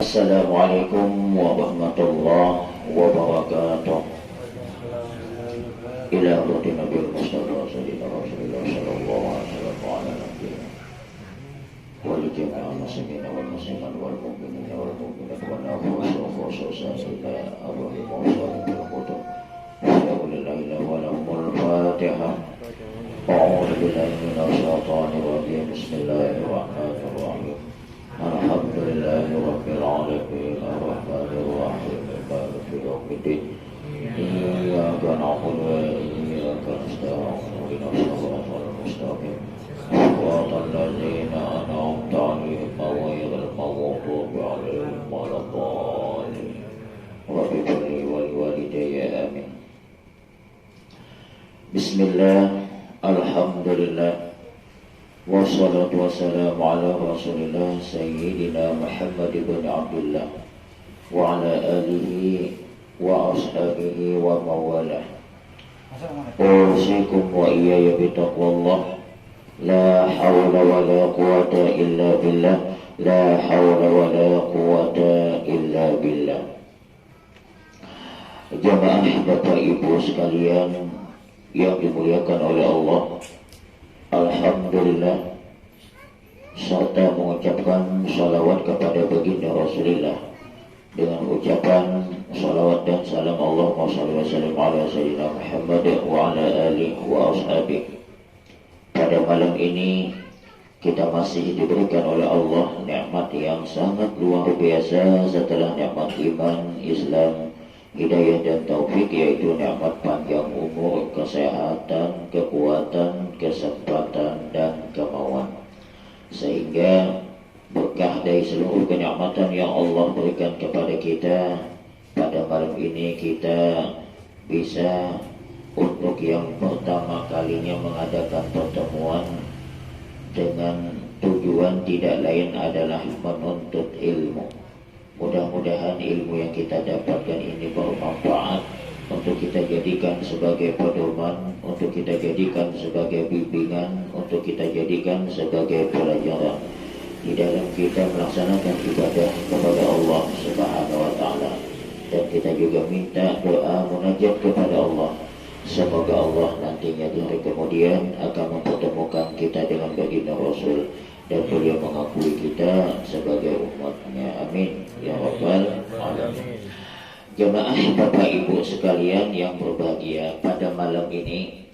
Assalamualaikum warahmatullahi wabarakatuh. Ila hurmati Nabi Mustafa Sayyidina Rasulullah sallallahu alaihi wasallam wa li jami'il muslimin wal muslimat wal mu'minin wal mu'minat wa nafsu khususnya Abul Musa bil Qudus. Alhamdulillahi wa lahumul Fatihah. A'udzu billahi minasy syaithanir rajim. Bismillahirrahmanirrahim. Alhamdulillahi rabbil alamin arrahmanir rahim maliki yaumiddin. Iyyaka na'budu wa iyyaka nasta'in ihdinas siratal mustaqim siratal ladzina an'amta 'alaihim ghairil maghdubi 'alaihim waladdallin. Rabbi ighfirli wa liwalidayya amin. Bismillah, alhamdulillah, wassalatu wassalamu ala rasulillah sayyidina Muhammad ibn Abdullah wa ala alihi wa ashabihi wa mawalah. Usikum wa iyaya bitaqwallah. La hawla wa la quwata illa billah. La hawla wa la quwata illa billah. Jamaah Bapak Ibu sekalian yang dimuliakan oleh Allah, alhamdulillah, serta mengucapkan salawat kepada baginda Rasulullah dengan ucapan salawat dan salam Allahumma shalli wa sallim ala sayyidina Muhammad wa ala alihi wa ashabihi. Pada malam ini kita masih diberikan oleh Allah nikmat yang sangat luar biasa setelah nikmat iman, Islam, hidayah dan taufik, yaitu nikmat panjang umur, kesehatan, kekuatan, kesempatan dan kemauan. Sehingga berkah dari seluruh kenikmatan yang Allah berikan kepada kita, pada malam ini kita bisa untuk yang pertama kalinya mengadakan pertemuan dengan tujuan tidak lain adalah menuntut ilmu. Mudah-mudahan ilmu yang kita dapatkan ini bermanfaat untuk kita jadikan sebagai pedoman, untuk kita jadikan sebagai bimbingan, untuk kita jadikan sebagai pelajaran di dalam kita melaksanakan ibadah kepada Allah Subhanahu wa taala. Dan kita juga minta doa munajat kepada Allah, semoga Allah nantinya di hari kemudian akan mempertemukan kita dengan baginda Rasul dan beliau mengakui kita sebagai umatnya. Amin ya rabbal alamin. Jemaah Bapak Ibu sekalian yang berbahagia, pada malam ini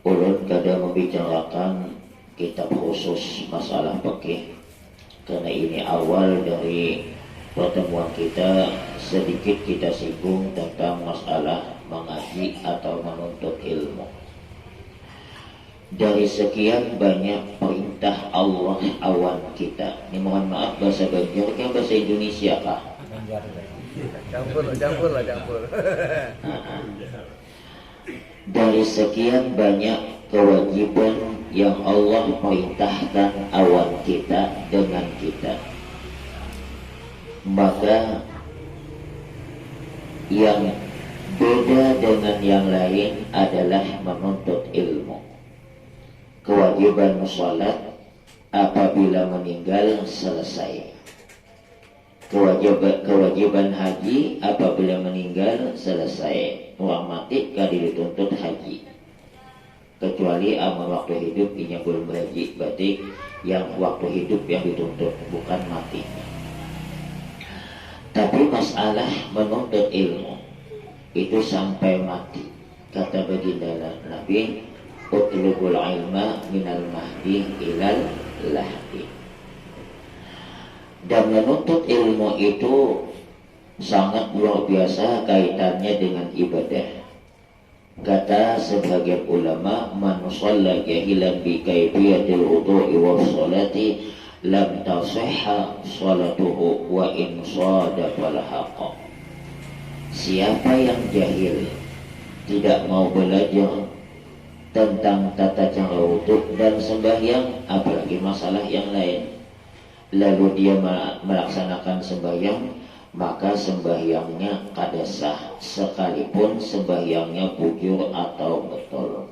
ulun kada membicarakan kitab khusus masalah fikih, karena ini awal dari pertemuan kita. Sedikit kita singgung tentang masalah mengaji atau menuntut ilmu. Dari sekian banyak perintah Allah awan kita, ini mohon maaf bahasa Banjar, kan bahasa Indonesia kah? Campur. Dari sekian banyak kewajiban yang Allah perintahkan awan kita dengan kita, maka yang beda dengan yang lain adalah menuntut ilmu. Kewajiban salat apabila meninggal selesai. Kewajiban haji apabila meninggal selesai. Orang mati kada dituntut haji, kecuali amal waktu hidup ini belum berhaji, berarti yang waktu hidup yang dituntut, bukan mati. Tapi masalah menuntut ilmu itu sampai mati. Kata baginda Nabi, utlubul ilma minal mahdi ilal lahdi. Dan menuntut ilmu itu sangat luar biasa kaitannya dengan ibadah. Kata sebagian ulama, man shalla jahilan bi kaifiyatil wudu'i was salati lam tasihha salatuhu wa in sadaqa al-haqq. Siapa yang jahil, tidak mau belajar tentang tata cara wudu dan sembahyang, apalagi masalah yang lain, lalu dia melaksanakan sembahyang, maka sembahyangnya kada sah, sekalipun sembahyangnya bujur atau betul.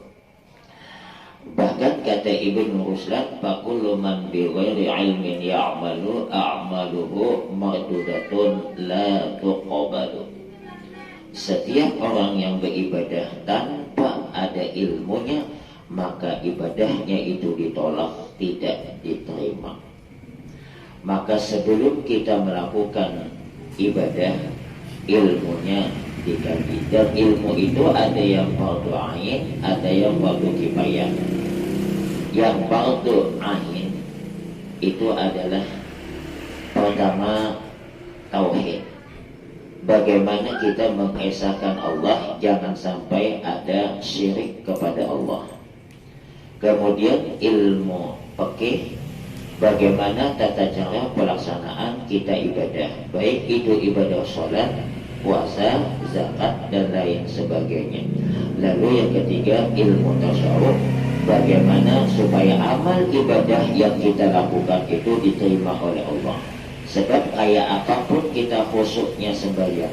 Bahkan kata Ibnu Ruslan, fakullu man bi ghairi ilmin ya'malu a'maluhu mardudatun la tuqbalu. Setiap orang yang beribadah tanpa ada ilmunya, maka ibadahnya itu ditolak, tidak diterima. Maka sebelum kita melakukan ibadah, ilmunya dikaji. Dan ilmu itu ada yang fardu ain, ada yang fardu kifayah. Yang fardu ain itu adalah pertama tauhid. Bagaimana kita mengesahkan Allah, jangan sampai ada syirik kepada Allah. Kemudian ilmu fikih, bagaimana tata cara pelaksanaan kita ibadah, baik itu ibadah sholat, puasa, zakat, dan lain sebagainya. Lalu yang ketiga, ilmu tasawuf, bagaimana supaya amal ibadah yang kita lakukan itu diterima oleh Allah. Sebab kayak apapun kita khusyuknya sembahyang,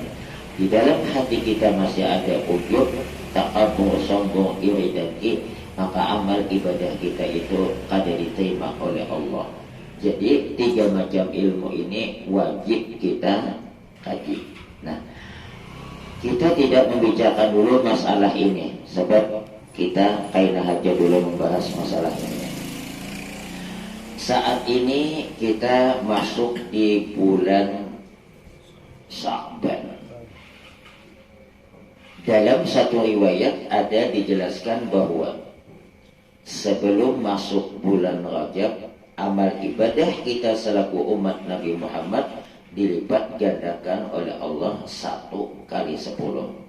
di dalam hati kita masih ada ujub, takabur, sombong, iri dan maka amal ibadah kita itu kada diterima oleh Allah. Jadi 3 macam ilmu ini wajib kita kaji. Nah, kita tidak membicarakan dulu masalah ini, sebab kita kailah aja dulu membahas masalah ini. Saat ini kita masuk di bulan Sya'ban. Dalam satu riwayat ada dijelaskan bahwa sebelum masuk bulan Rajab, amal ibadah kita selaku umat Nabi Muhammad dilipat gandakan oleh Allah 1 kali 10.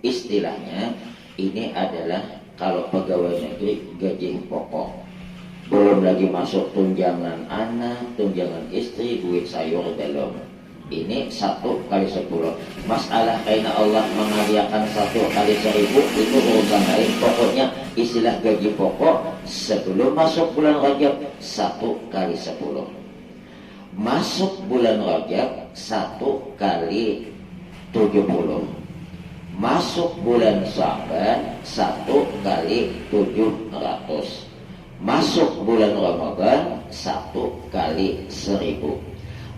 Istilahnya ini adalah kalau pegawai negeri gaji pokok. Belum lagi masuk tunjangan anak, tunjangan istri, duit sayur dalam. Ini 1 kali 10. Masalah karena Allah menghadiahkan 1 kali 1000 itu urusan lain. Pokoknya istilah gaji pokok sebelum masuk bulan Rajab 1 kali 10. Masuk bulan Rajab 1 kali 70. Masuk bulan Sya'ban 1 kali 700. Masuk bulan Ramadan 1 kali 1000.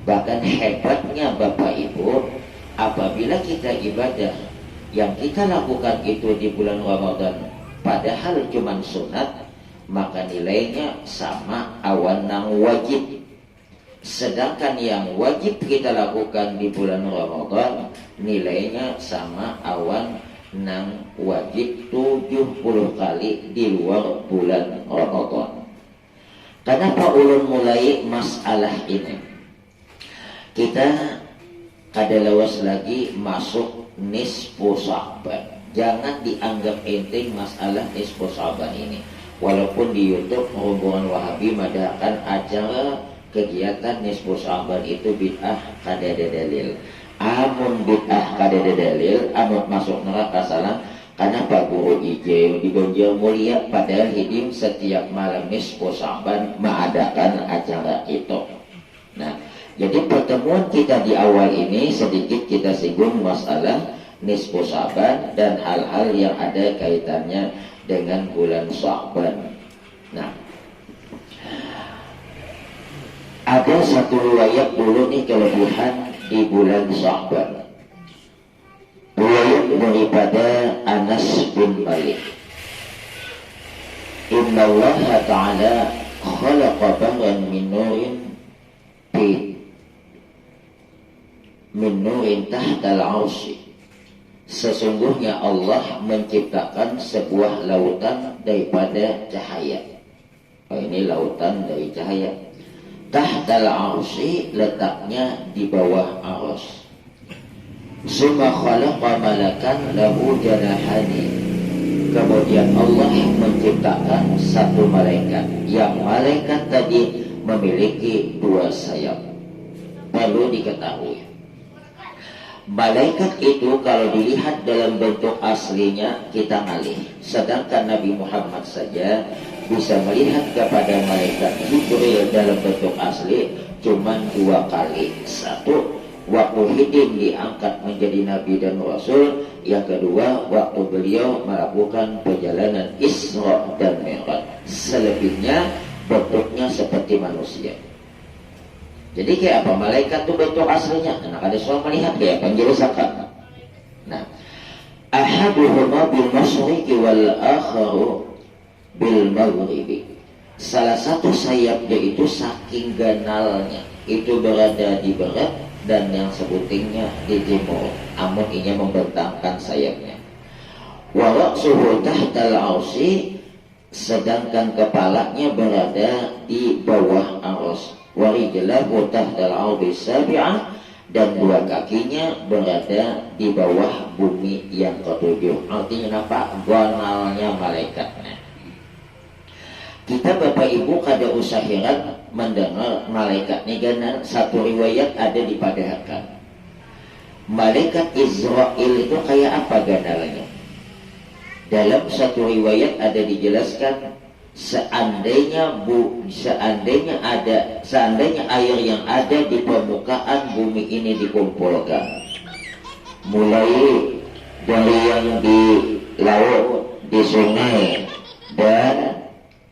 Bahkan hebatnya Bapak Ibu, apabila kita ibadah yang kita lakukan itu di bulan Ramadan padahal cuma sunat, maka nilainya sama awan nang wajib. Sedangkan yang wajib kita lakukan di bulan Ramadan nilainya sama awan nang wajib 70 kali di luar bulan Ramadan. Kenapa ulun mulai masalah ini? Kita kada lawas lagi masuk nisfu Sya'ban. Jangan dianggap enteng masalah nisfu Sya'ban ini. Walaupun di YouTube Rombongan Wahabi mengadakan acara kegiatan nisfu Sya'ban itu bid'ah, kada ada dalil. Amun bid'ah kada ada dalil, amun masuk neraka salah. Karena Pak Guru IJ di Banjar Mulia padahal hidim setiap malam nisfu Sya'ban mengadakan acara itu. Nah, jadi pertemuan kita di awal ini sedikit kita singgung masalah nisfu Sya'ban dan hal-hal yang ada kaitannya dengan bulan Sya'ban. Nah, ada satu riwayat dulu nih kelebihan di bulan Sya'ban. Riwayat daripada Anas bin Malik. Inna Allah Ta'ala khalaqa bahran min nurin tahtal arshi. Sesungguhnya Allah menciptakan sebuah lautan daripada cahaya. Ini lautan dari cahaya. Tahtal arshi letaknya di bawah arsy. Summa khalaqa malakan lahu janahani. Kemudian Allah menciptakan satu malaikat. Yang malaikat tadi memiliki 2 sayap. Perlu diketahui, malaikat itu kalau dilihat dalam bentuk aslinya kita ngalih. Sedangkan Nabi Muhammad saja bisa melihat kepada malaikat Jibril dalam bentuk asli cuman 2 kali. Satu, waktu hidim diangkat menjadi Nabi dan Rasul. Yang kedua, waktu beliau melakukan perjalanan Isra dan Mi'raj. selebihnya bentuknya seperti manusia. Jadi kayak apa? Malaikat itu bentuk aslinya. Nah, ada soal melihat kayak apa? Menjelaskan. Nah, ahaduhuma bil masyriqi wal akharu bil maghribi. Salah satu sayapnya itu saking ganalnya itu berada di barat dan yang sebutingnya di timur. Amun inya membentangkan sayapnya. Wa ra'suhu tahtal 'arsy, sedangkan kepalanya berada di bawah arsy. Wa rijlahu tahtal 'ardi sabi'ah, dan dua kakinya berada di bawah bumi yang ketujuh. Artinya apa? Ganalnya malaikatnya. Kita Bapak Ibu kada usah heran mendengar malaikat ini ganal. Satu riwayat ada dipadahkan. Malaikat Israel itu kayak apa ganalnya? Dalam satu riwayat ada dijelaskan seandainya air yang ada di permukaan bumi ini dikumpulkan, mulai dari yang di laut, di sungai, dan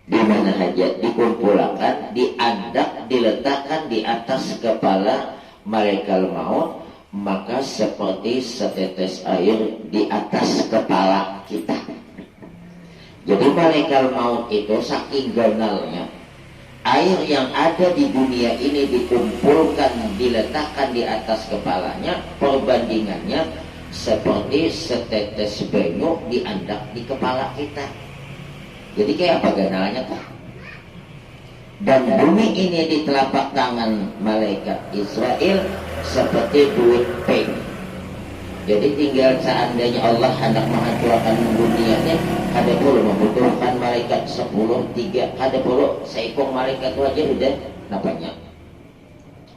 di mana saja dikumpulkan, diandak, diletakkan di atas kepala malaikat maut, maka seperti setetes air di atas kepala kita. Jadi malaikat maut itu saking ganalnya, air yang ada di dunia ini dikumpulkan, diletakkan di atas kepalanya, perbandingannya seperti setetes banyu diandak di kepala kita. Jadi kayak apa ganalnya tuh? Dan bumi ini di telapak tangan malaikat Israel seperti duit peng. Jadi tinggal seandainya Allah hendak menghancurkan dunia ini, ada perlu membutuhkan malaikat 10, 3, ada perlu seekor malaikat itu aja udah nampaknya.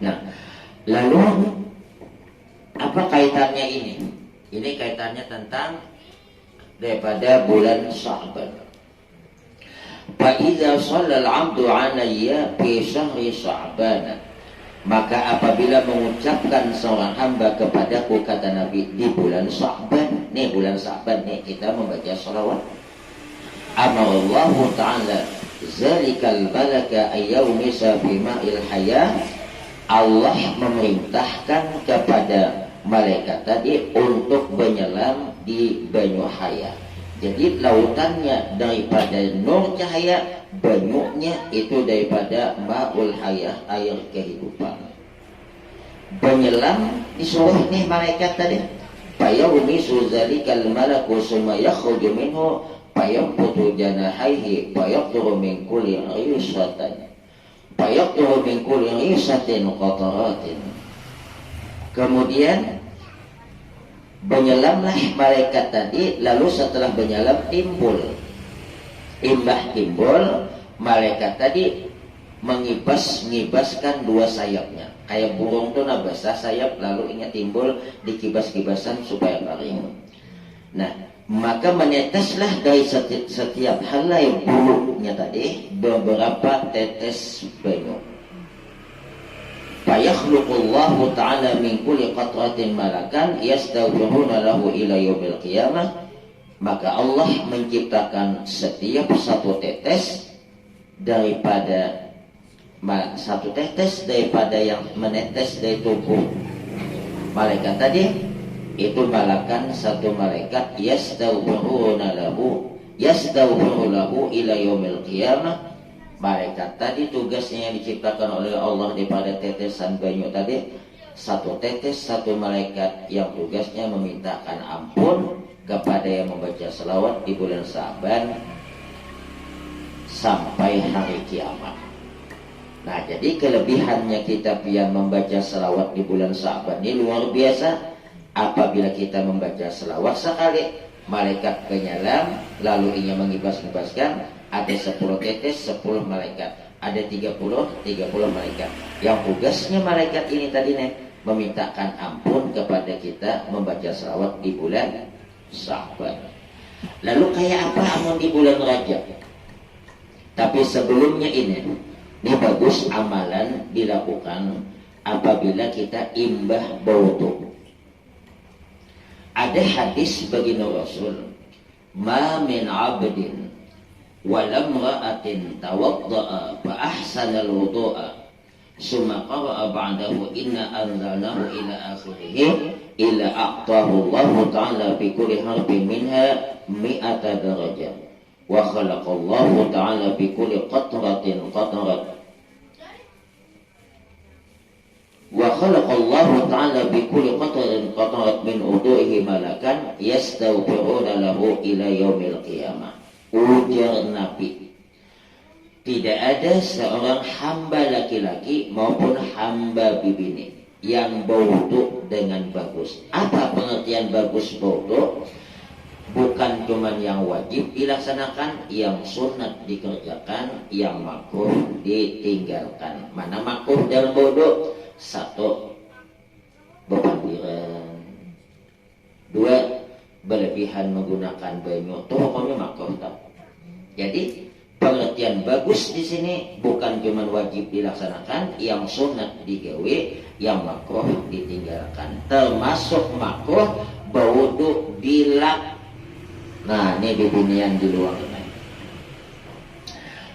Nah, lalu apa kaitannya ini? Ini kaitannya tentang daripada bulan Sya'ban. Fa'idha shallal 'abdu 'alayya fi syahri Sya'ban, maka apabila mengucapkan seorang hamba kepadaku, kata Nabi, di bulan Sya'ban. Nih bulan Sya'ban nih kita membaca shalawat. Amarallahu ta'ala zalikal malaka ayyawmisa fi ma'il hayah. Allah memerintahkan kepada malaikat tadi untuk menyelam di banyu hayah. Jadi lautannya daripada nur cahaya, banyunya itu daripada ma'ul hayah, air kehidupan. Menyelam disuruh nih malaikat tadi. Fayawmisu zalikal malaku summa yakhruju minhu fayamputu janahaihi fayaqturu min kulli risatin fayaqturu min kulli risatin qataratin. Kemudian menyelamlah malaikat tadi, lalu setelah menyelam timbul, malaikat tadi ngibaskan dua sayapnya, kayak burung tuh basah sayap, lalu ingat timbul dikibas-kibasan supaya kering. Nah, maka meneteslah dari setiap helai bulunya tadi beberapa tetes banyu. Fayakhluqullahu ta'ala min kulli qatratin malakan yastaghfiruna lahu ila yaumil qiyamah. Maka Allah menciptakan setiap satu tetes daripada yang menetes dari tubuh malaikat tadi, itu malakan satu malaikat yastaghfiru lahu ila yaumil qiyamah. Malaikat tadi tugasnya yang diciptakan oleh Allah daripada tetesan banyu tadi, satu tetes, satu malaikat yang tugasnya memintakan ampun kepada yang membaca selawat di bulan Sya'ban sampai hari kiamat. Nah, jadi kelebihannya kita yang membaca selawat di bulan Sya'ban ini luar biasa. Apabila kita membaca selawat sekali, malaikat penyelam, lalu ia mengibas-ibaskan, ada 10 tetes, 10 malaikat, ada 30 malaikat. Yang tugasnya malaikat ini tadi nih, memintakan ampun kepada kita membaca selawat di bulan Sya'ban. Lalu kayak apa amun di bulan Rajab? Tapi sebelumnya ini bagus amalan dilakukan apabila kita imbah bautu. Ada hadis baginda Rasul, ma min abdin walam ra'atin tawadda'a fa ahsana al-wudu'a summa qara'a ba'dahu inna anzalnahu ila akhirih illa a'tahu Allah ta'ala bi kulli harfin minha mi'ata darajah wa khalaqallahu ta'ala bi kulli qatratin qatrat wa khalaqallahu ta'ala bi kulli qatratin qatrat min wudu'ihi malakan yastaghfiruna lahu ila yaumil qiyamah. Ujar Nabi, tidak ada seorang hamba laki-laki maupun hamba bibini yang berwudu dengan bagus. Apa pengertian bagus berwudu? Bukan cuma yang wajib dilaksanakan, yang sunat dikerjakan, yang makruh ditinggalkan. Mana makruh dalam berwudu? 1. Berpandiran. 2. Berlebihan menggunakan banyu. Itu hukumnya makruh. Jadi pengertian bagus di sini bukan cuma wajib dilaksanakan, yang sunat digawe, yang makruh ditinggalkan. Termasuk makruh berwudu dilap. Nah, ini bibinian di luar ini.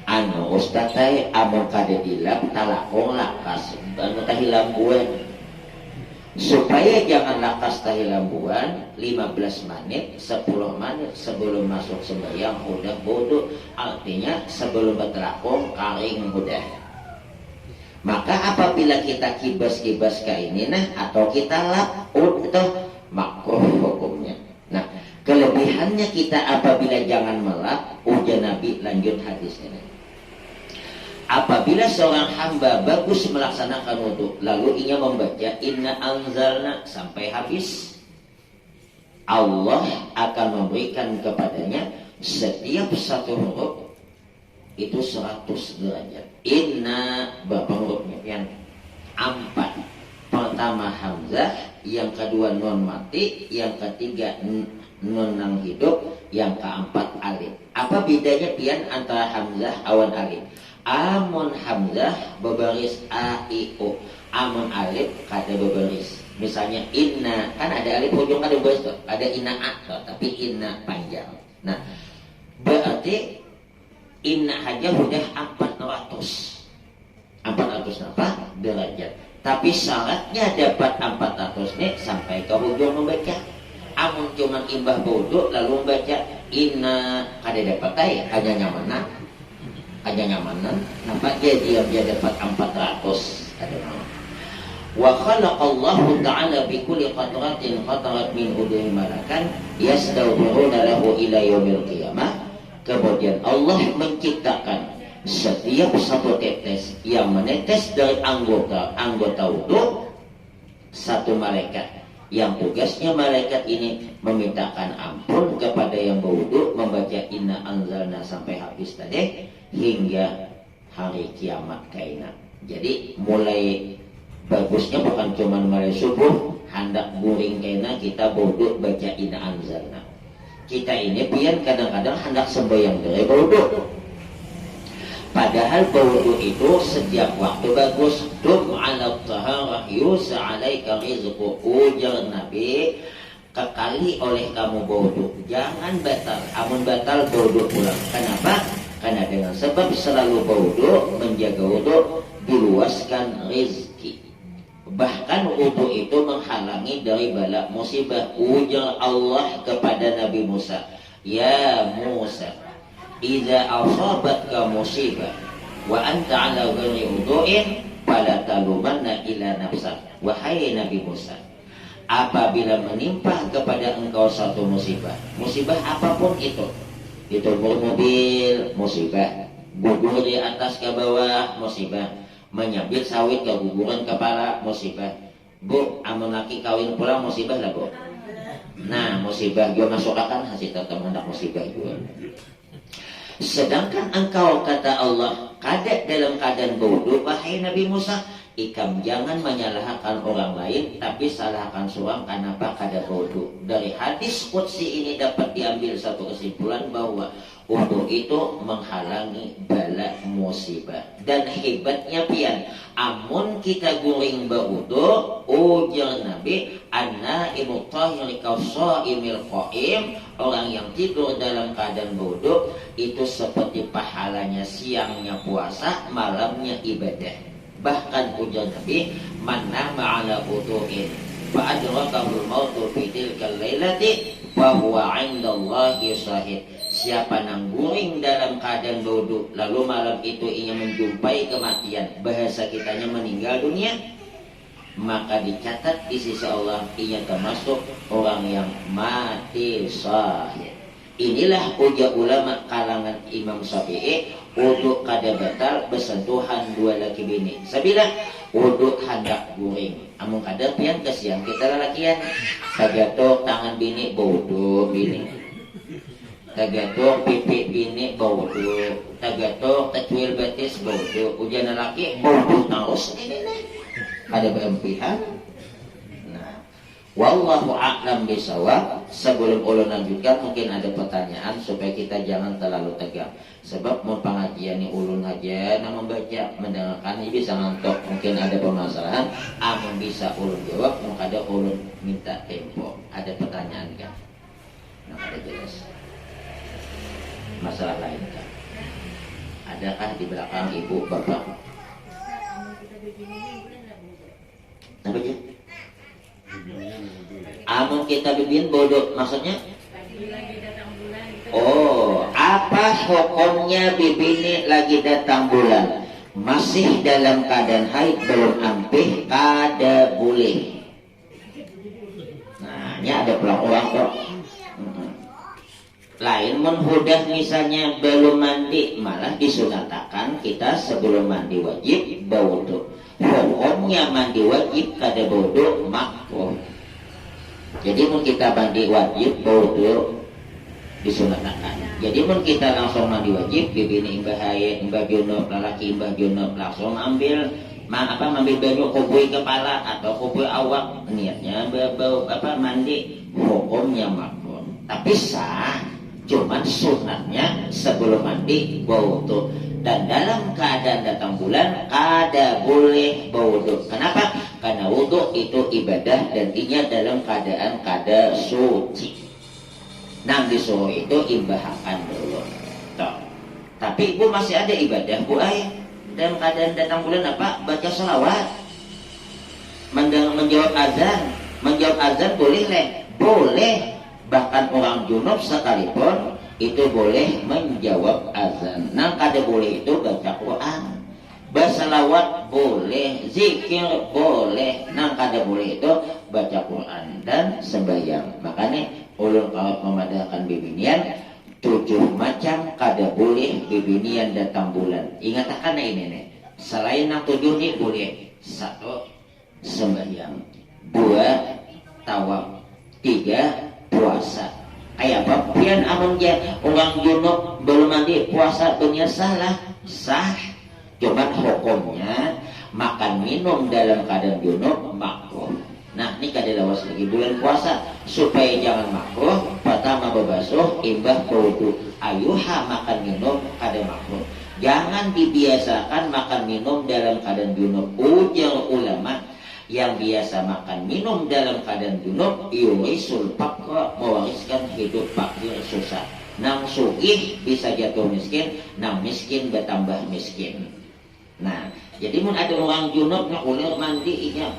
Anu ustaz teh amun kade dilap talakong lakas, anu tahilambuan. Supaya jangan lakas tahilambuan 15 menit, 10 menit sebelum masuk sembahyang udah wudu. Artinya sebelum bertelakong karing udah. Maka apabila kita kibas-kibas kain ini atau kita lap, itu makruh hukumnya. Nah, kelebihannya kita apabila jangan melap, ujar Nabi lanjut hadis ini. Apabila seorang hamba bagus melaksanakan wudu, lalu ia membaca inna anzalna sampai habis, Allah akan memberikan kepadanya setiap satu huruf itu 100 derajat. Inna berapa hurufnya? Yang 4. Pertama hamzah, yang kedua nun mati, yang ketiga nun nang hidup, yang keempat alif. Apa bedanya pian antara hamzah awan alif? Amun hamzah berbaris a i u, amun alif kada berbaris. Misalnya inna, kan ada alif ujung ada baris tuh, ada inna a tuh, tapi inna panjang. Nah, berarti inna aja udah 400 apa? Derajat. Tapi syaratnya dapat 400 nih sampai ke ujung membaca. Amun cuma imbah bodoh lalu membaca inna kada dapat hanya nyamanan, nampak dia dapat 400. Wa khalaqallahu ta'ala bi kulli qatratin qatarat min udhi malakan yastaghfiruna lahu ila yaumil qiyamah. Kemudian Allah menciptakan setiap satu tetes yang menetes dari anggota wudu satu malaikat, yang tugasnya malaikat ini memintakan ampun kepada yang berwudu, membaca inna anzalna sampai habis tadi hingga hari kiamat kaina. Jadi mulai bagusnya bukan cuma mulai subuh hendak guring kaina kita berwudu baca inna anzalna. Kita ini pian kadang-kadang hendak sembahyang dari berwudu. Padahal berwudu itu setiap waktu bagus. Dum ala taharah yusa alaika rizqu. Ujar Nabi, kekali oleh kamu berwudu, jangan batal. Amun batal berwudu pulang. Kenapa? Karena dengan sebab selalu berwudu, menjaga wudu, diluaskan rezeki. Bahkan wudu itu menghalangi dari bala musibah. Ujar Allah kepada Nabi Musa, ya Musa, idza asabatka musibah wa anta ala ghairi wudu'in fala talumanna ila nafsak. Wahai Nabi Musa, apabila menimpa kepada engkau satu musibah apapun itu mobil musibah, gugur di atas ke bawah musibah, menyabit sawit keguguran kepala musibah. Bu, amun laki kawin pulang musibah lah bu. Nah musibah juga masuk akan hasil tetap hendak musibah juga. Sedangkan engkau kata Allah kadek dalam keadaan berwudu, wahai Nabi Musa, ikam jangan menyalahkan orang lain, tapi salahkan seorang kenapa kada wudu. Dari hadis qudsi ini dapat diambil satu kesimpulan bahwa wudu itu menghalangi bala musibah. Dan hebatnya pian, amun kita guring baudu, ujar Nabi, anna ibu tahir kausaimil qaim, orang yang tidur dalam keadaan wudu itu seperti pahalanya siangnya puasa, malamnya ibadah. Bahkan ujar Nabi, manna ma'ala wudu'in fa adrakahul mautu fi tilkal lailati fa huwa 'indallahi syahid. Siapa nangguring dalam keadaan wudu lalu malam itu ingin menjumpai kematian, bahasa kitanya meninggal dunia, maka dicatat di sisi Allah ia termasuk orang yang mati syahid. Inilah ujar ulama kalangan Imam Syafi'i, wudu kada batal bersentuhan dua laki bini. Sabila wudu hendak guring, amun kada pian kesian kita lalakian tagatok tangan bini wudu bini, tagatok pipi bini wudu, tagatok tetuil betis wudu, ujian laki wudu terus ini ada berempihan. Wallahu a'lam bishawab. Sebelum ulun lanjutkan, mungkin ada pertanyaan supaya kita jangan terlalu tegang. Sebab mau pengajian ni ulun aja nak membaca, mendengarkan ini bisa ngantuk. Mungkin ada permasalahan, amun bisa ulun jawab, mungkin ada ulun minta tempo. Ada pertanyaan kan? Nah, ada jelas. Masalah lain kan? Adakah di belakang ibu bapak? Apa je? Amun kita bikin bodoh, maksudnya? Oh, apa hukumnya bibini lagi datang bulan, masih dalam keadaan haid belum ampih, kada boleh. Nah, ini ada pulang orang kok. Lain menhudah misalnya belum mandi, malah disunatakan kita sebelum mandi wajib berwudu. Hukumnya mandi wajib kada wudu makruh. Jadi mun kita mandi wajib wudu disunatkan. Jadi mun kita langsung mandi wajib, bibini imbah haid, imbah junub, lelaki imbah junub langsung ambil ambil baju kubui kepala atau kubui awak, niatnya mandi, hukumnya makruh. Tapi sah, cuman sunatnya sebelum mandi wudu. Dan dalam keadaan datang bulan kada boleh berwudu. Kenapa? Karena wudu itu ibadah dan inya dalam keadaan kada suci. Nang disuruh itu imbahakan dulu. Tapi ibu masih ada ibadah bu ay. Dalam keadaan datang bulan apa? Baca sholawat, menjawab azan. Menjawab azan boleh leh? Boleh. Bahkan orang junub sekalipun itu boleh menjawab azan. Nah kada boleh itu baca Quran, berselawat boleh, zikir boleh. Nah kada boleh itu baca Quran dan sembahyang. Makanya ulun kalau memadahkan bibinian 7 macam kada boleh bibinian datang bulan. Ingat akan ini nih. Selain yang 7 ini boleh. 1 sembahyang, 2 tawaf, 3 puasa. Kayak apa? Pian amun dia orang junub belum mandi puasa dunia salah sah. Cuman hukumnya makan minum dalam keadaan junub makruh. Nah ini kada lawas lagi bulan puasa supaya jangan makruh. Pertama berbasuh imbah wudu. Ayuha makan minum kada makruh. Jangan dibiasakan makan minum dalam keadaan junub. Ujar ulama, yang biasa makan minum dalam keadaan junub yurisul faqra, mewariskan hidup fakir susah. Nang sugih bisa jatuh miskin, nang miskin bertambah miskin. Nah, jadi mun ada orang junub nak ulir mandi inya.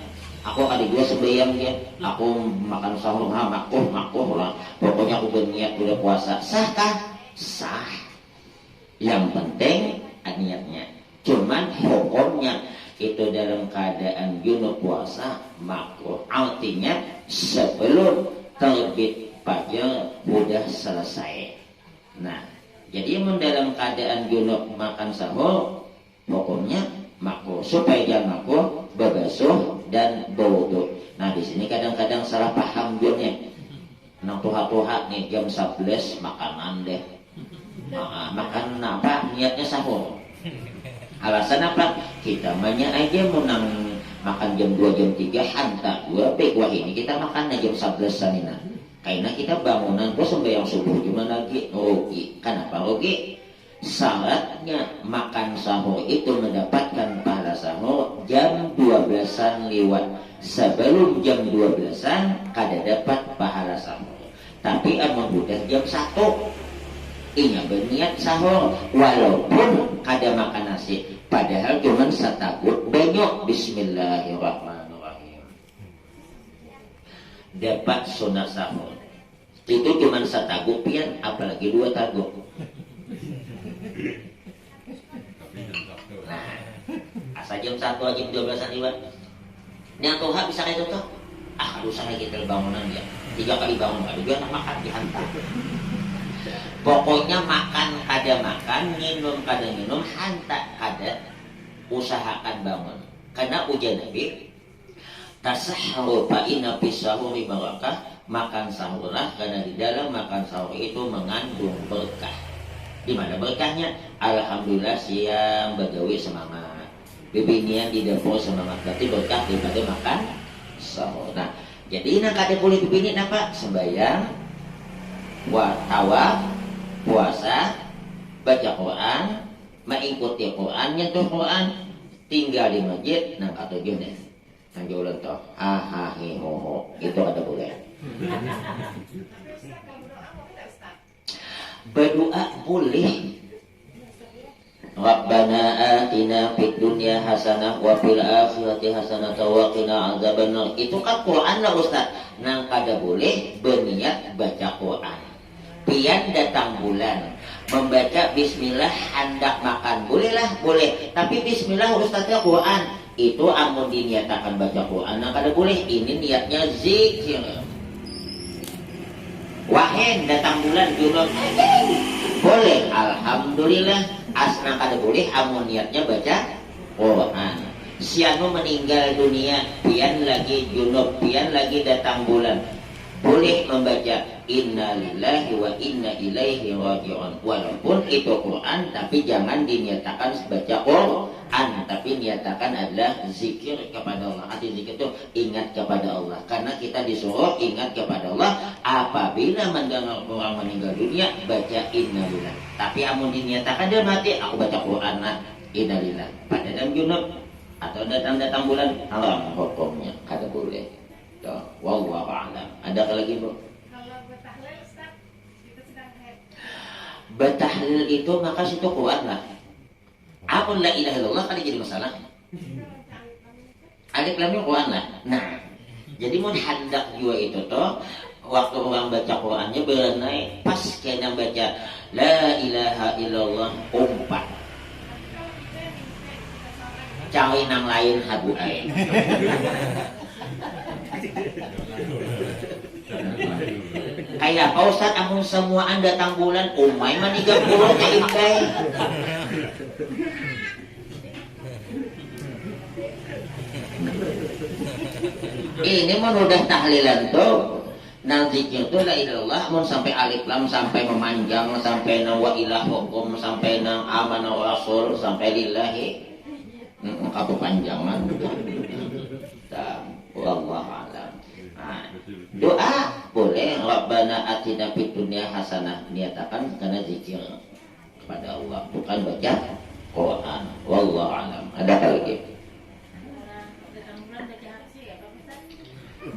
Aku kada juga sembahyang dia. Aku makan sahur makruh lah. Pokoknya aku berniat udah puasa. Sah kah? Sah. Yang penting niatnya. Cuman hukumnya itu dalam keadaan junub puasa makruh. Artinya sebelum terbit fajar sudah selesai. Nah, jadi dalam keadaan junub makan sahur hukumnya makruh. Supaya jangan makruh, berbasuh dan berwudu. Nah, di sini kadang-kadang salah paham dunia. Nang tuha-tuha nih jam 11 makanan deh. Makan apa? Niatnya sahur. Alasan apa? Kita banyak aja menang makan jam 2 jam 3 hantar gua wah ini kita makan jam 11 sanina. Karena kita bangunan gua sembahyang subuh gimana lagi rugi. Kenapa rugi? Syaratnya makan sahur itu mendapatkan pahala sahur jam 12-an lewat. Sebelum jam 12-an kada dapat pahala sahur. Tapi amang udah jam 1 inya berniat sahur walaupun kada makan nasi. Padahal cuman satagut banyok bismillahirrahmanirrahim. Dapat sunat sahur. Itu cuman satagut pian apalagi 2 tagut. Nah, asal jam 1 jam 12 lewat. Yang tuh bisa kayak itu tuh. Harus lagi terbangunan dia. 3 kali bangun kali dia nak makan dihantar. Pokoknya makan kada makan, minum kada minum, hantar kada usahakan bangun. Karena ujian Nabi tasahharu fa inna fis sahuri barakah, makan sahurlah karena di dalam makan sahur itu mengandung berkah. Di mana berkahnya? Alhamdulillah siang begawi semangat. Bibinian di dapur semangat, berarti berkah daripada makan sahur. Nah, jadi nak kada boleh bibini apa? Sembahyang, tawaf, puasa, baca Quran, mengikuti Quran, nyentuh Quran, tinggal di masjid, nang kata jenis, nang jualan toh, hahahi hoho, itu ada boleh. Berdoa boleh. Rabbana atina fid dunya hasanah wa fil akhirati hasanah wa qina adzabannar. Itu kan Quran lah Ustaz. Nang kada boleh berniat baca Quran. Pian datang bulan membaca bismillah hendak makan bolehlah boleh. Tapi bismillah Ustaznya Quran. Itu amun diniatakan baca Quran nang kada boleh. Ini niatnya zikir. Wahen datang bulan junub boleh, alhamdulillah. Asna kada boleh amun niatnya baca Quran. Sianu meninggal dunia, pian lagi junub, pian lagi datang bulan, boleh membaca inna lillahi wa inna ilaihi raji'un. Walaupun itu Quran, tapi jangan diniatakan baca Quran, tapi niatakan adalah zikir kepada Allah. Arti zikir itu ingat kepada Allah. Karena kita disuruh ingat kepada Allah apabila mendengar orang meninggal dunia, baca inna lillahi. Tapi amun diniatakan dia mati, aku baca Quran, inna lillahi. Pada dalam junub atau datang bulan, haram hukumnya, kada boleh. Wallahu a'lam. Ada lagi Bu? Kalau bertahlil Ustaz, kita sedang haid. Bertahlil itu maka situ Quran lah. Amun la ilaha illallah kan jadi masalah. Alif lam mim Quran lah. Nah, jadi mun hendak jua itu toh waktu orang baca Qurannya berenai pas kena baca la ilaha illallah umpat. Cari nang lain habu ain. Kayak Pak Ustaz amun semuaan datang bulan umay man 30 ka ikay. Ini mun udah tahlilan tuh nang zikir tuh la ilallah mun sampai alif lam sampai memanjang sampai na wa ilahukum sampai na amana rasul sampai lillahi kepanjangan. Wallahu a'lam. Doa boleh Rabbana atina fid dunya hasanah, niatakan karena zikir kepada Allah bukan baca Quran. Wallahu a'lam. Ada lagi?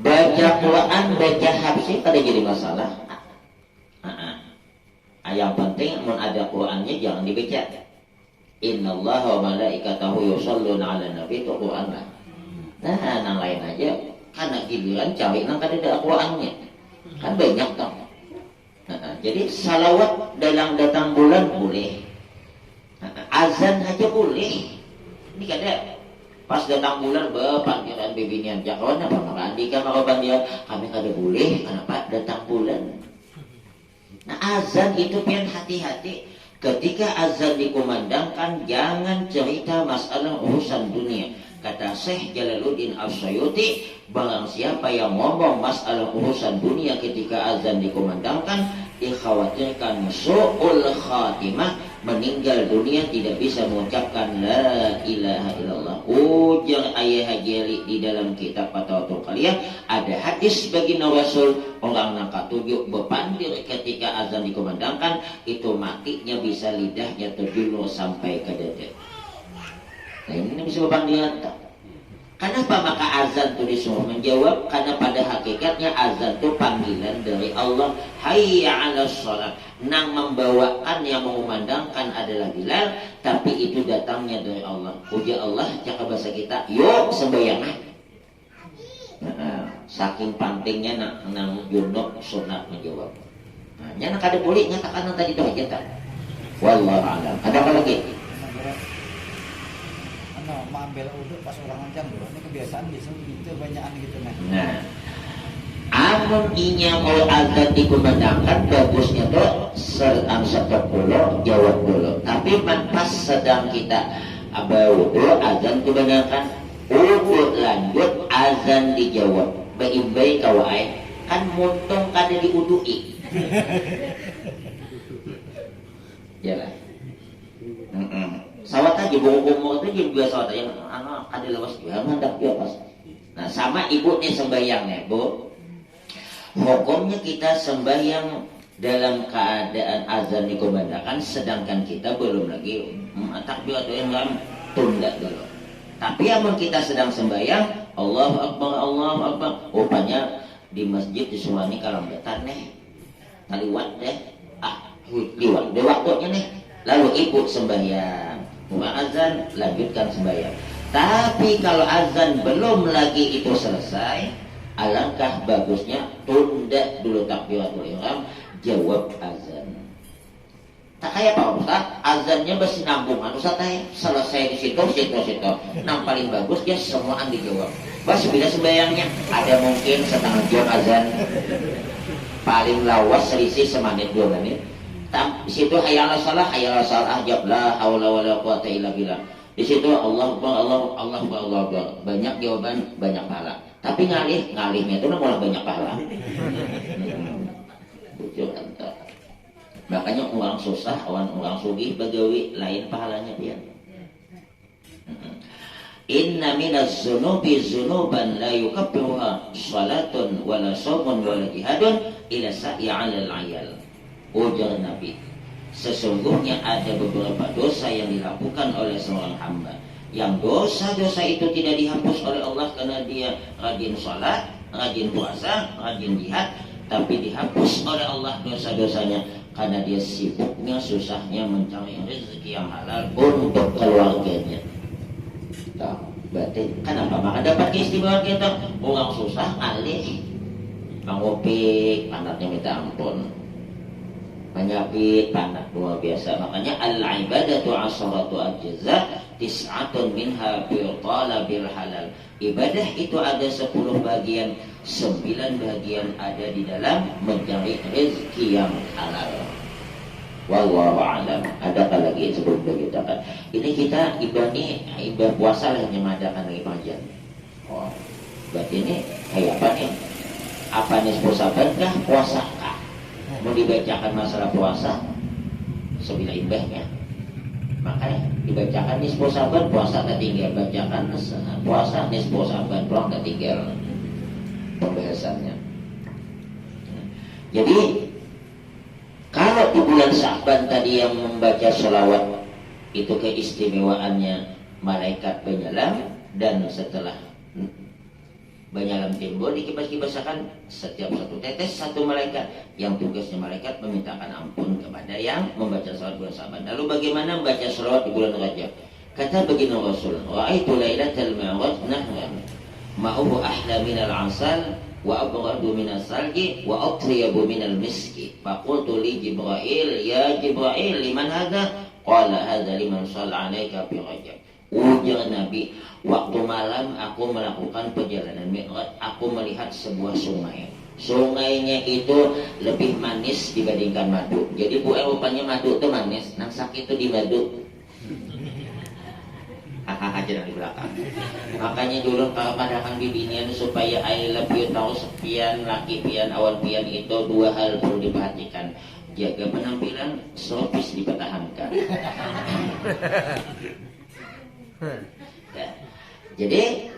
Baca Quran, baca hafsi kada jadi masalah. Yang penting mun ada Qurannya jangan dibaca. Innallaha wa malaikatahu yusholluna 'alan nabi, itu Quran lah. Nah, nang lain aja karena giliran cari nang kada ada Qurannya. Kan banyak toh. Jadi salawat dalam datang bulan boleh. Azan aja boleh. Ini kada pas datang bulan berpanggilan bibinian jakawan apa makandi kan makabandian kami kada boleh kenapa datang bulan. Nah azan itu pian hati-hati. Ketika azan dikumandangkan jangan cerita masalah urusan dunia. Kata Syekh Jalaluddin As-Suyuti, barang siapa yang ngomong masalah urusan dunia ketika azan dikumandangkan, dikhawatirkan su'ul khatimah, meninggal dunia tidak bisa mengucapkan la ilaha illallah. Ujar ayah hajali di dalam kitab Fatawatul Qaliyah ada hadis bagi Rasul orang nangka tujuh berpandir ketika azan dikumandangkan itu matinya bisa lidahnya terjulur sampai ke dada. Nah ini bisa berpandiran tak? Kenapa maka azan itu disuruh menjawab? Karena pada hakikatnya azan itu panggilan dari Allah. Hayya 'alas shalah. Nang membawakan yang mengumandangkan adalah Bilal, tapi itu datangnya dari Allah. Ujar Allah cakap bahasa kita, yuk sembahyang. Nah, saking pentingnya nang junub sunat menjawab. Nah, nyana kada boleh nyatakan tadi itu aja tak. Wallahu a'lam. Ada apa lagi? Ambil uduk pas orang jam dulu ini kebiasaan biasanya gitu banyakan gitu nah amun inya mau azan dikumandangkan bagusnya tuh setelah dulu jawab dulu tapi pas sedang kita wudu azan kumandangkan uduk lanjut azan dijawab baik-baik kawai kan muntung kada diudui jalan sawat aja bongkong itu juga sawat aja anak ada lepas juga hendak dia pas. Nah sama ibu nih sembahyang nih bu. Hukumnya kita sembahyang dalam keadaan azan dikumandangkan sedangkan kita belum lagi takbiratul ihram tunda dulu. Tapi amun kita sedang sembahyang Allahu Akbar Allahu Akbar rupanya di masjid di Suwani kalambatan nih taliwat deh liwat deh waktunya nih lalu ibu sembahyang mulai azan lanjutkan sembahyang. Tapi kalau azan belum lagi itu selesai, alangkah bagusnya tunda dulu takbiratul ihram, jawab azan. Tak kayak Pak Ustaz, azannya bersinambungan Ustaz selesai di situ. Yang paling bagus dia semuaan dijawab. Bas bila sembahyangnya ada mungkin setengah jam azan, paling lawas selisih semenit 2 menit. Di situ hayya 'alas shalah jawab la haula wala quwata illa billah. Di situ Allah banyak jawaban banyak pahala. Tapi ngalihnya itu malah banyak pahala. Makanya orang susah, orang sugih bagawi lain pahalanya pian. Inna minaz zunubi zunuban la yukaffiruha salatun wala shaumun wala jihadun ila sa'i 'alal 'ayal. Ujar Nabi, sesungguhnya ada beberapa dosa yang dilakukan oleh seorang hamba yang dosa-dosa itu tidak dihapus oleh Allah karena dia rajin sholat, rajin puasa, rajin jihad, tapi dihapus oleh Allah dosa-dosanya karena dia sibuknya, susahnya mencari rezeki yang halal untuk keluarganya. Nah, berarti kenapa? Maka dapat keistimewaan kita. Orang susah alih mengopik pantatnya minta ampun, penyakit pantat luar biasa. Makanya al-ibadatu asharatu ajza tis'atun minha bi talabil halal. Ibadah itu ada 10 bagian, 9 bagian ada di dalam mencari rezeki yang halal. Wallahu a'lam. Adakah lagi sebelum kita kan? Ini kita ibadah puasa lah yang mengadakan lagi pengajian. Oh, berarti ini kayak apa nih? Apa nih puasa kah? Puasa kah? Mau dibacakan masalah puasa sebila imbahnya, makanya dibacakan nisfu saban puasa tak tinggal, bacakan puasa nisfu saban puasa tak tinggal pembahasannya. Jadi kalau di bulan Sya'ban tadi yang membaca sholawat itu keistimewaannya malaikat penyelam, dan setelah banyalam timbul dikibas-kibasakan setiap satu tetes satu malaikat yang tugasnya malaikat memintakan ampun kepada yang membaca salawat bulan Sya'ban. Lalu bagaimana membaca salawat di bulan Rajab? Kata baginda Rasul, "Ra'aitu lailatal mi'raj nahwan ma'uhu ahla minal 'asal wa abradu minas salji wa atyabu minal miski. Faqultu li Jibril, ya Jibril, liman hadha? Qala hadha liman shalla 'alaika fi Rajab." Ujar Nabi, waktu malam aku melakukan perjalanan Mi'raj, aku melihat sebuah sungai. Sungainya itu lebih manis dibandingkan madu. Jadi rupanya madu itu manis, nang sakit itu di madu. Hahaha jangan di belakang. Makanya dulu kalau kadakan bibinian supaya I love you tahu sekian laki pian awan pian itu 2 hal perlu diperhatikan. jaga penampilan, servis dipertahankan. Jadi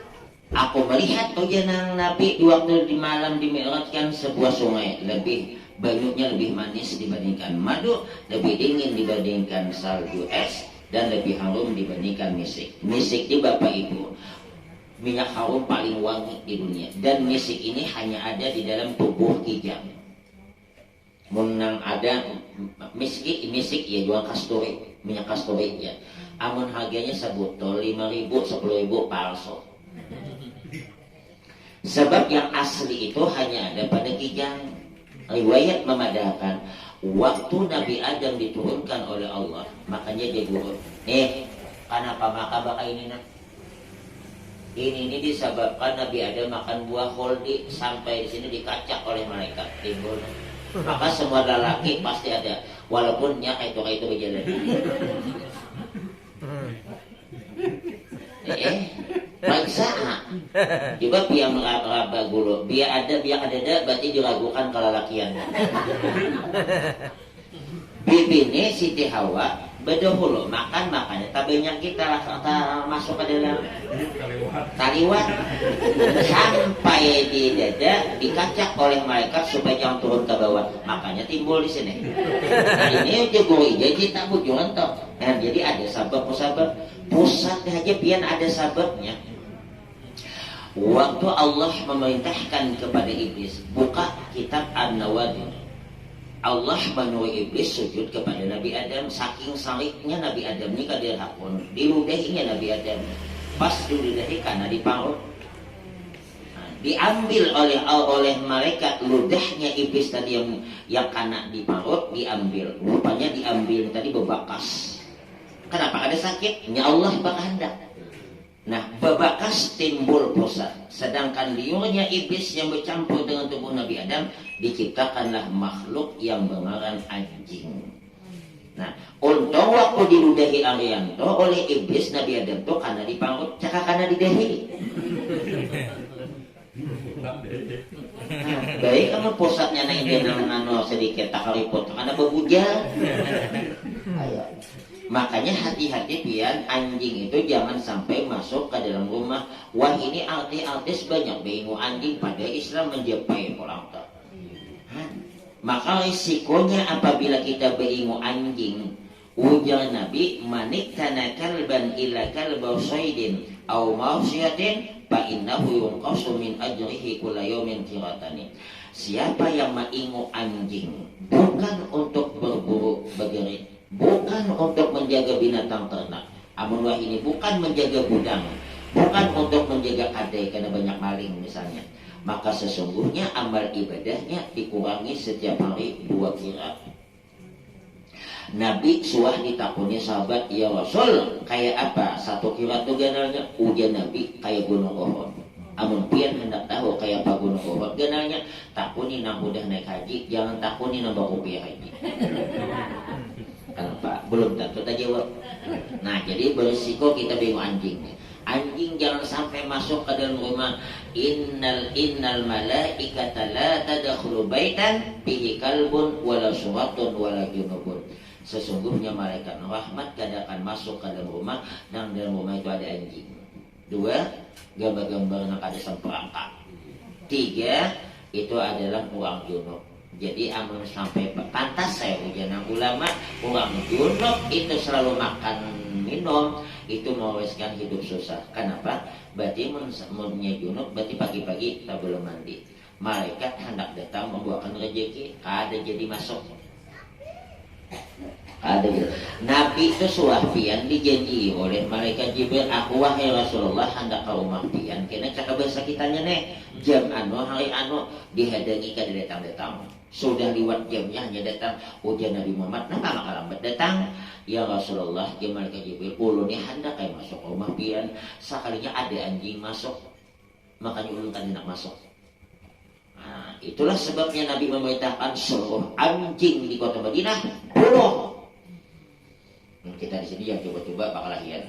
aku melihat ujian Nabi waktu di malam dimi'rajkan sebuah sungai, lebih banyaknya lebih manis dibandingkan madu, lebih dingin dibandingkan salju es, dan lebih harum dibandingkan misik. Misik di Bapak Ibu, minyak harum paling wangi di dunia, dan misik ini hanya ada di dalam tubuh kijang. Menang ada misik ya jual kasturi, minyak kasturi ya. Amun harganya sebotol 5.000, 10.000 palsu. Sebab yang asli itu hanya ada pada kijang. Riwayat memadakan waktu Nabi Adam diturunkan oleh Allah, makanya dia turun. Kenapa maka ini nak? Ini disebabkan Nabi Adam makan buah holdi sampai di sini dikacak oleh malaikat timbul. Maka semua lelaki pasti ada, walaupun nya itu berjalan. Paksa juga biar meraba gulu, biar ada berarti diragukan kelelakian. Bibine Siti Hawa bedahulu makannya tabinya kita masuk ke dalam taliwat sampai di dada dikacak oleh malaikat supaya jangan turun ke bawah, makanya timbul di sini. Nah ini juga jadi tak bujuan toh. Nah jadi ada sabab pusat aja pian ada sababnya. Waktu Allah memerintahkan kepada iblis buka kitab An-Nawadir, Allah menyuruh iblis sujud kepada Nabi Adam. Saking saliknya Nabi Adam ini kadir hakun diludahinya Nabi Adam, pas diludahi karena diparut. Diambil oleh malaikat ludahnya iblis tadi yang kena diparut, diambil. Rupanya diambil tadi bebakas. Kenapa ada sakitnya? Allah berkehendak. Nah, bebakas timbul pusat. Sedangkan liurnya iblis yang bercampur dengan tubuh Nabi Adam, diciptakanlah makhluk yang bernama anjing. Nah, untung waktu diludahi Arianto oleh iblis Nabi Adam itu karena diparut, cakap karena didahi. Baik kamu pusatnya naik nano sedikit tak haripot karena berbujal. Ayo. Makanya hati-hati pian anjing itu jangan sampai masuk ke dalam rumah. Wah ini artis banyak bingung anjing pada Islam menjepai orang tua. Maka risikonya apabila kita bingung anjing, ujar Nabi manik tanakalban illa kalba saydin aw mawsiyatin fa innahu yunqasu min ajrihi kulla yawmin tiratani. Siapa yang mengingu anjing bukan untuk berburu begerit, bukan untuk menjaga binatang ternak, amun wah ini bukan menjaga gudang, bukan untuk menjaga kadai karena banyak maling misalnya, maka sesungguhnya amal ibadahnya dikurangi setiap hari 2 kira. Nabi suah ditakuni sahabat, ya Rasul kayak apa 1 kira itu ganalnya? Ujian Nabi kayak gunung Uhud. Amun pian hendak tahu kayak apa gunung Uhud ganalnya, takuni nang udah naik haji, jangan takuni nang rupiah haji. Kenapa? Belum tentu tak jawab. Nah jadi berisiko kita bingung anjing. Anjing jangan sampai masuk ke dalam rumah. Innal malaikata la tadkhulu baitan fihi kalbun wala suratun wala junubun. Sesungguhnya malaikat rahmat tidak akan masuk ke dalam rumah dan dalam rumah itu ada anjing. 2, gambar-gambar nak ada semperangkap. 3, itu adalah orang junub. Jadi amun sampai pantas saya ujian ulama, orang junub itu selalu makan minum, itu mewariskan hidup susah. Kenapa? Berarti mennya junub berarti pagi-pagi tak belum mandi. Malaikat hendak datang membawakan rezeki, ada jadi masuk. Ada gitu. Nabi itu suafian dijanji oleh malaikat Jibril, aku wahai Rasulullah hendak ke rumah pian kena cakap bahasa kitanya nih jam hari dihadangi kada datang sudah lewat jamnya hanya datang ujian Nabi Muhammad nah maka lambat datang ya Rasulullah ya malaikat Jibril ulun ni hendak kayak masuk rumah pian sekalinya ada anjing masuk makanya ulun kan hendak masuk. Nah, itulah sebabnya Nabi memerintahkan seluruh anjing di kota Madinah bunuh. Kita di sini yang coba-coba bakal lahian.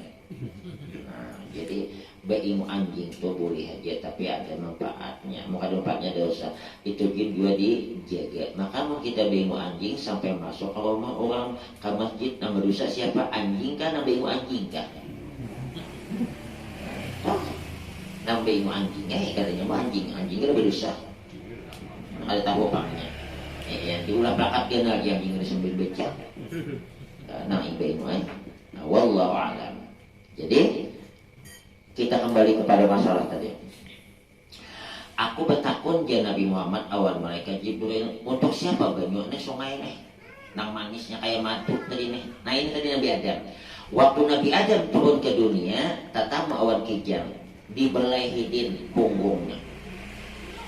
Nah, jadi berilmu anjing tuh boleh aja, tapi ada manfaatnya. Maka manfaatnya dosa itu juga dijaga. Maka mau kita berilmu anjing sampai masuk ke rumah orang ke masjid, nama dosa siapa? Anjing kan, nama berilmu anjing kan? Nama berilmu anjing, katanya mau anjing kan berdosa. Ada tahu pangnya. Yang diulah plakat dia lagi anjing sambil becak. Nah berilmu anjing. Nah, wallahu a'lam. Jadi kita kembali kepada masalah tadi. Aku bertakun je Nabi Muhammad awal malaikat Jibril untuk siapa banyak nih sungai nih, nang manisnya kayak madu tadi nih. Nah ini tadi Nabi Adam. Waktu Nabi Adam turun ke dunia, tatama awan kijang dibelai hidin punggungnya.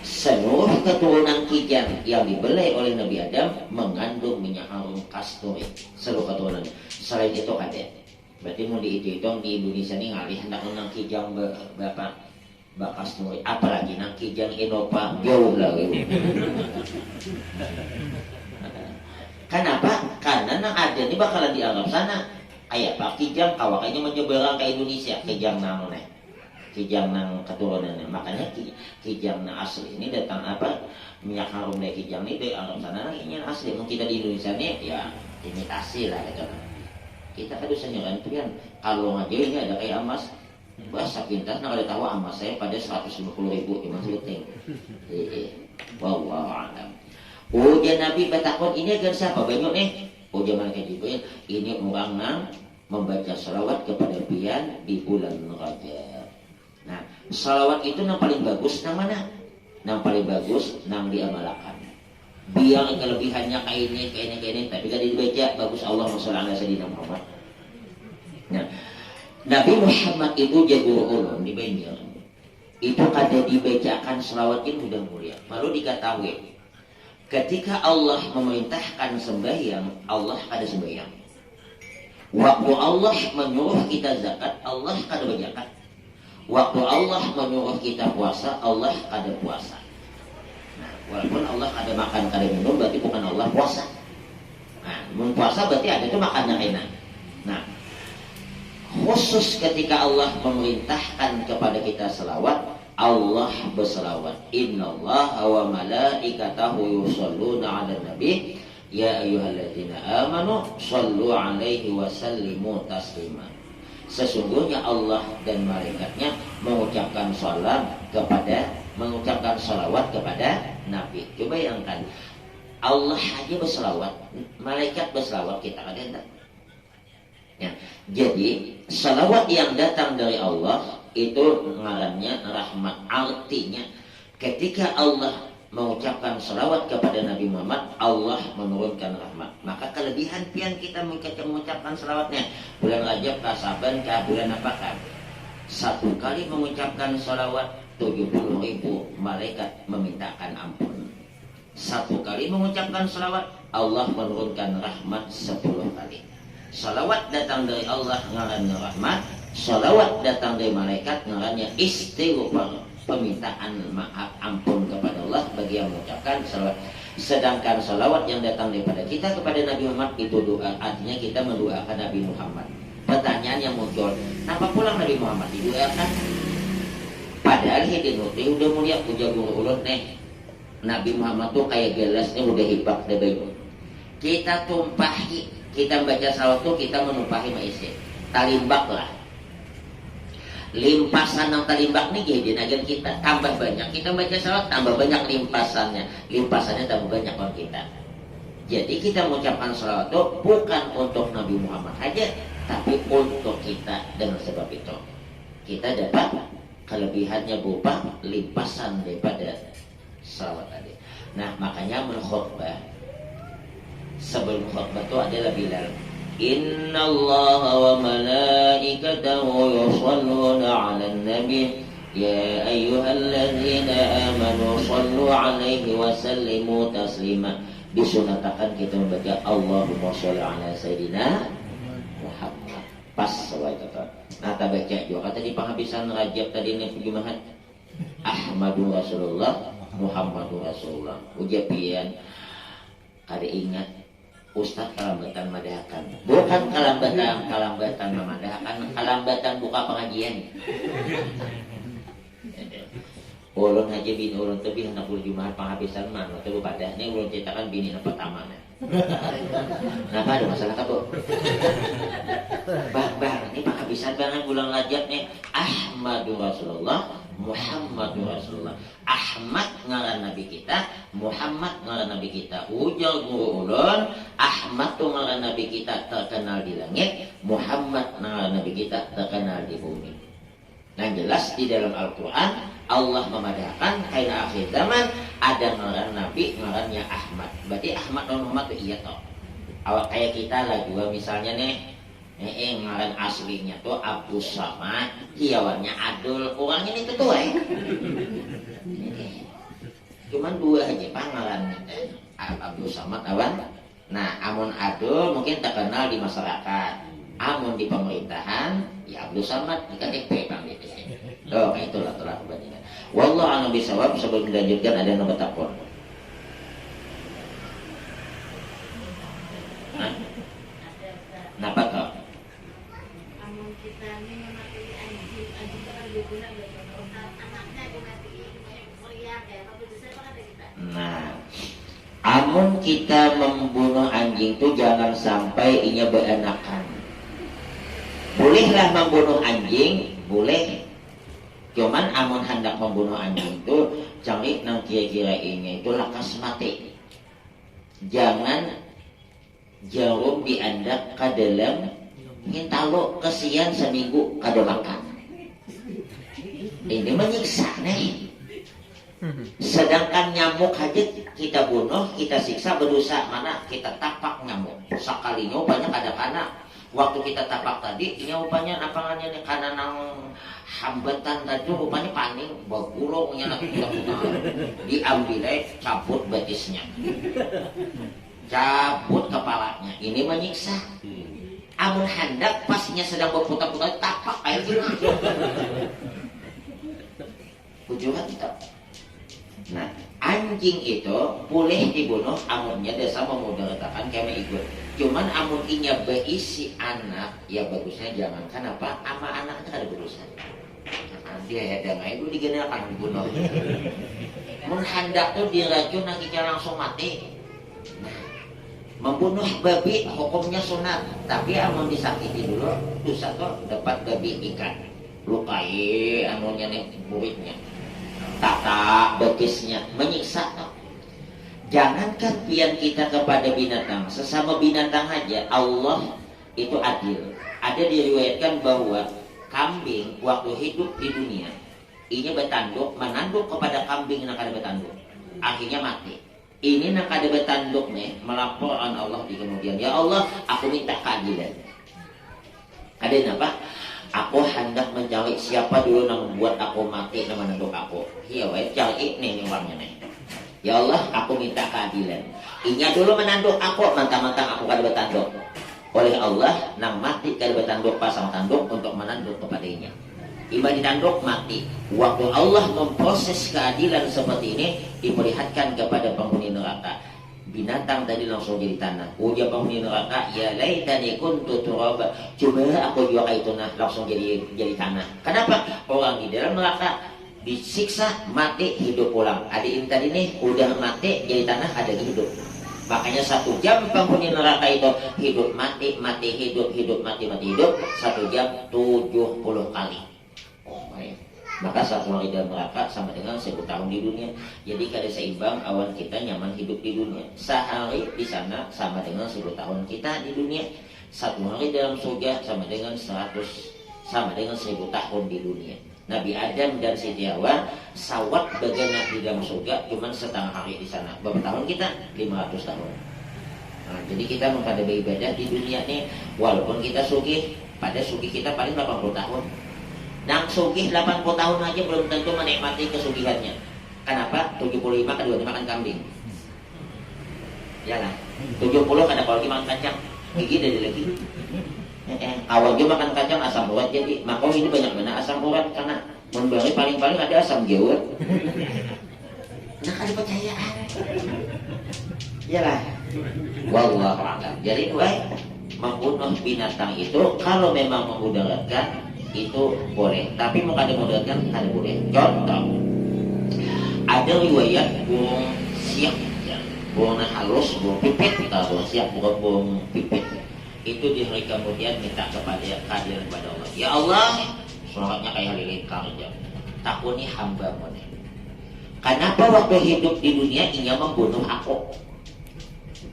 Seluruh keturunan kijang yang dibelai oleh Nabi Adam mengandung minyak harum kasturi. Seluruh keturunan. Selain itu ada. Berarti mau dihitung di Indonesia ini ngalih hendak nang kijang bapak bakas nuri, apalagi nang kijang Innova jauh lagi. Kenapa? Karena nang ada ini bakalan dianggap sana. Ayah pak kijang kawakannya menyeberang ke Indonesia, kijang nang nih, kijang nang keturunannya. Makanya kijang nang asli ini datang apa? Minyak harum dari kijang ini dianggap sana nang ini asli. Mungkin kita di Indonesia ini ya imitasi lah gitu. Kita kan dosanya kan kalau ngaji ini ada kayak emas bahasa pintar, nah kalau tahu emas saya pada 150.000 emas luting. Wallahu a'lam. Ujian Nabi bertakon ini agar siapa banyak nih? Ujian malaikat Jibril ini orang nang membaca salawat kepada pian di bulan Rajab. Nah salawat itu yang paling bagus nang mana? Yang paling bagus nang diamalkan. Biar kelebihannya kayak ini, tapi kan dibaca bagus Allahumma sholli ala sayyidina Muhammad. Nah, Nabi Muhammad itu jagur ulun di Banjar. Itu kada dibacakan selawat ini mudah mulia. Malu diketahui ketika Allah memerintahkan sembahyang, Allah kada sembahyang. Waktu Allah menyuruh kita zakat, Allah kada berzakat. Waktu Allah menyuruh kita puasa, Allah kada puasa. Walaupun Allah ada makan, ada minum, berarti bukan Allah puasa. Nah, puasa berarti ada itu makannya enak. Nah, khusus ketika Allah memerintahkan kepada kita selawat, Allah berselawat. Innallaha wa malaikatahu yusholluna 'alan nabi ya ayyuhalladzina amanu shallu 'alaihi wa sallimu taslima. Sesungguhnya Allah dan malaikatnya mengucapkan salawat kepada Nabi. Coba bayangkan, Allah aja berselawat, malaikat berselawat, kita kan enggak. Ya. Jadi salawat yang datang dari Allah itu ngarannya rahmat. Artinya ketika Allah mengucapkan salawat kepada Nabi Muhammad, Allah menurunkan rahmat. Maka kelebihan pian kita mengucapkan salawatnya. Bulan Rajab kah, Saban kah, bulan apakah? Satu kali mengucapkan salawat 70.000 malaikat memintakan ampun. Satu kali mengucapkan salawat, Allah menurunkan rahmat 10 kali. Salawat datang dari Allah ngarannya rahmat, salawat datang dari malaikat ngarannya istighfar, permintaan maaf ampun kepada Allah bagi yang mengucapkan salawat. Sedangkan salawat yang datang daripada kita kepada Nabi Muhammad itu doa, artinya kita mendoakan Nabi Muhammad. Pertanyaan yang muncul, kenapa pulang Nabi Muhammad didoakan? Padahal hidup udah mulia puja guru ulun nih. Nabi Muhammad tuh kayak gelasnya udah hibak deh bayu. Kita tumpahi, kita baca salawat tuh kita menumpahi maisi. Talimbak lah. Limpasan yang talimbak nih jadi agar kita tambah banyak. Kita baca salawat tambah banyak limpasannya. Limpasannya tambah banyak orang kita. Jadi kita mengucapkan salawat itu bukan untuk Nabi Muhammad saja, tapi untuk kita. Dengan sebab itu kita dapat kelebihannya berupa limpasan daripada salawat tadi. Nah makanya menkhutbah, sebelum khutbah itu adalah Bilal, Innallaha wa malaikatahu yusholluna 'alan nabi ya ayyuhalladzina amanu shallu 'alaihi wa sallimu taslima. Disunatakan kita membaca Allahumma sholli ala sayyidina Muhammad. Pas sahabat kata. Nah kita baca juga kata di penghabisan Rajab tadi ini Jumat, Ahmadu Rasulullah Muhammadu Rasulullah. Ujian kada ingat Ustaz kalambatan madahakan. Bukan kalambatan memadahakan, kalambatan buka pengajian. Ulun haji bin ulun tebih anak ulun jumaat penghabisan mana tuh pada ini ulun ceritakan bini yang pertama. Kenapa ada masalah apa? Bang, ini penghabisan banget bulan Rajab nih. Ahmadu Rasulullah, Muhammadu Rasulullah. Ahmad ngaran Nabi kita, Muhammad ngaran Nabi kita. Ujar guru ulun, Ahmad tuh ngaran Nabi kita terkenal di langit, Muhammad ngaran Nabi kita terkenal di bumi. Yang jelas di dalam Al-Quran Allah memadahkan karena akhir zaman ada ngaran Nabi ngarannya Ahmad. Berarti Ahmad dan Muhammad itu iya toh. Awak kayak kita lah juga misalnya nih ngaran aslinya tuh Abdul Samad, hiawannya Adul, orangnya itu tuh cuman dua aja panggalan Abdul Samad awan. Nah, amun Adul mungkin terkenal di masyarakat, amun di pemerintahan ya Abdul Samad di KTP bang gitu. Oh, itulah perbandingan. Wallahu a'lam bishawab. Sebelum dilanjutkan ada yang bertakwa. Kenapa kau? Amun kita ini mematuhi anjing itu kan berguna bagi anaknya dimatiin meriang ya. Kalau bisa kan ada kita. Nah, amun kita membunuh anjing itu jangan sampai inya berenakan. Bolehlah membunuh anjing, boleh. Cuman amun hendak membunuh anjing itu cari nang kira-kira ini itu lakas mati. Jangan jarum diandak ke dalam ngintalo kesian seminggu kada makan. Ini menyiksa nih. Sedangkan nyamuk aja kita bunuh, kita siksa berdosa mana kita tapak nyamuk. Sekalinya banyak ada kana. Waktu kita tapak tadi, ini rupanya napangannya nih karena nang hambatan tadi rupanya paning, bagulungnya lagi diambil cabut betisnya, cabut kepalanya. Ini menyiksa. Amun hendak pasnya sedang berputar-putar tapak air gini. Tujuan kita. Nah, anjing itu boleh dibunuh amunnya desa memudaratakan kami ikut. Cuman amun inya berisi anak, ya bagusnya jangankan apa ama anaknya ada berurusan. Nanti ada nggak itu digenerkan dibunuh. Mun hendak tuh diracun nanti langsung mati. Nah, membunuh babi hukumnya sunat, tapi amun disakiti dulu dosa tuh dapat babi ikan. Lukai anunya nih muridnya. Tata betisnya menyiksa toh. Jangankan pian kita kepada binatang, sesama binatang aja Allah itu adil. Ada diriwayatkan bahwa kambing waktu hidup di dunia ini bertanduk, menanduk kepada kambing yang kada bertanduk, akhirnya mati. Ini nak kada bertanduk nih melaporkan Allah di kemudian, ya Allah aku minta keadilan. Ada apa? Aku hendak mencari siapa dulu yang membuat aku mati dan menanduk aku. Iya, cari nih uangnya nih. Ya Allah, aku minta keadilan. Inya dulu menanduk aku, mentang-mentang aku kada bertanduk. Oleh Allah, nang mati kada bertanduk pasang tanduk untuk menanduk kepadanya. Iba ditanduk mati. Waktu Allah memproses keadilan seperti ini, diperlihatkan kepada penghuni neraka. Binatang tadi langsung jadi tanah. Ujar penghuni neraka, ya laitani kuntu turaba. Cuma aku juga kayak itu langsung jadi tanah. Kenapa? Orang di dalam neraka disiksa mati hidup ulang. Adik tadi nih udah mati jadi tanah ada hidup. Makanya 1 jam penghuni neraka itu hidup mati hidup mati hidup 1 jam 70 kali. Oh baik. Maka 1 hari dalam neraka sama dengan 1000 tahun di dunia. Jadi kada seimbang awan kita nyaman hidup di dunia. Sehari di sana sama dengan 1000 tahun kita di dunia. 1 hari dalam surga sama dengan 1000 tahun di dunia. Nabi Adam dan Siti Hawa sawat bagian di dalam surga cuman setengah hari di sana. Berapa tahun kita? 500 tahun. Nah, jadi kita pada beribadah di dunia nih, walaupun kita sugih, pada sugih kita paling 80 tahun. Nang sugih 80 tahun aja belum tentu menikmati kesugihannya. Kenapa? 75 kedua makan kambing. Yalah. 70 kada kalau makan kacang. Gigi dari lagi. Awal dia makan kacang asam urat jadi makau ini banyak mana asam urat karena membeli paling-paling ada asam jawur. Nah ada percayaan. Iyalah. Wallahu a'lam. Jadi membunuh binatang itu kalau memang memudaratkan itu boleh, tapi mau kada memudaratkan kada boleh. Contoh, ada riwayat burung siak, ya, burung halus, burung pipit, burung siak, burung pipit itu di hari kemudian minta kepada kehadiran kepada Allah. Ya Allah, sholatnya kayak halilintar aja. Takuni hamba mone. Kenapa waktu hidup di dunia ia membunuh aku?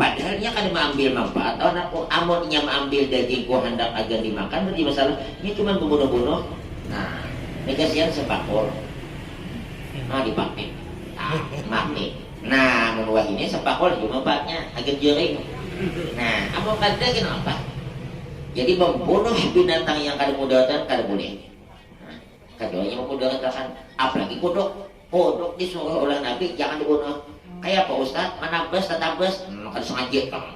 Padahal ia kan mengambil manfaat. Atau aku amun ia mengambil dagingku hendak agar dimakan, berarti masalah ini cuma membunuh-bunuh. Nah, ini kasihan sepakul. Nah, dipakai. Nah, mati. Nah, menuah ini sepakul juga manfaatnya agar jering. Nah, amun kada kenapa? Jadi membunuh binatang yang kada mudaratkan kada boleh. Nah, kadonya memudaratkan, apalagi kodok. Kodok disuruh oleh Nabi jangan dibunuh. Kayak Pak Ustadz, manabes, tatabes, makan sengaja kan?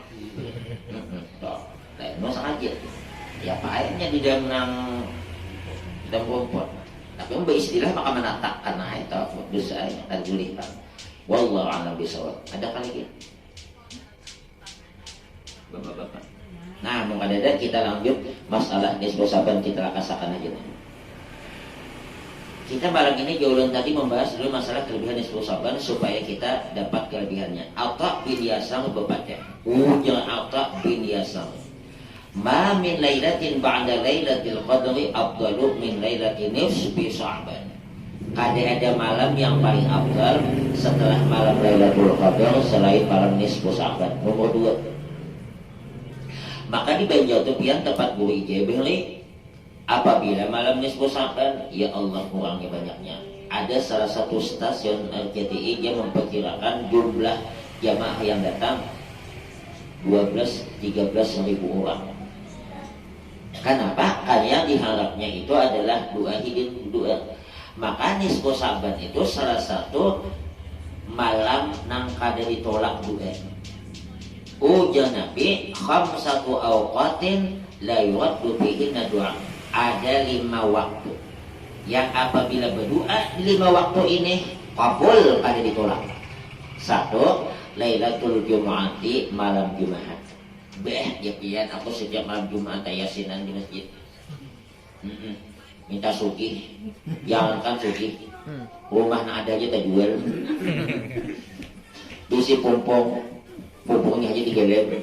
Mau sengaja. Ya Pak airnya di dalam rumput. Tapi beristilah maka menata karena itu dosa yang akan dilihat. Wallahu a'lam bishawab. Ada kali lagi? Bapak-bapak. Nah, mungkin ada kita lanjut masalah nisbosaban kita rasakan aja. Kita malam ini jauh tadi membahas dulu masalah kelebihan nisbosaban supaya kita dapat kelebihannya. Atta bin Yasam berbaca. Jangan Atta bin Yasam. Ma min lailatin ba'da lailatil qadri afdalu min lailatin nisbi Sya'ban. Ada malam yang paling afdal setelah malam Lailatul Qadar selain malam nisbu Sya'ban. Nomor 2. Maka di Banjartupian tempat guru IJB apabila malam nisbu Sya'ban, ya Allah kurangnya banyaknya. Ada salah satu stasiun RCTI yang memperkirakan jumlah jamaah yang datang 12-13 ribu orang. Kenapa? Karena diharapnya itu adalah dua hidin dua. Maka nisbu Sya'ban itu salah satu malam nang kada ditolak dua. Ujar Nabi khamsatu awqatin la yuraddu fihinna du'a. Ada 5 waktu yang apabila berdoa di 5 waktu ini kabul kada ditolak. 1. Lailatul Jumu'ati, malam Jumat. Ya pian aku setiap malam Jumat yasinan di masjid. Minta sugih, jangankan sugih, rumah nak ada aja tak jual. Isi pumpungnya aja 3 lem.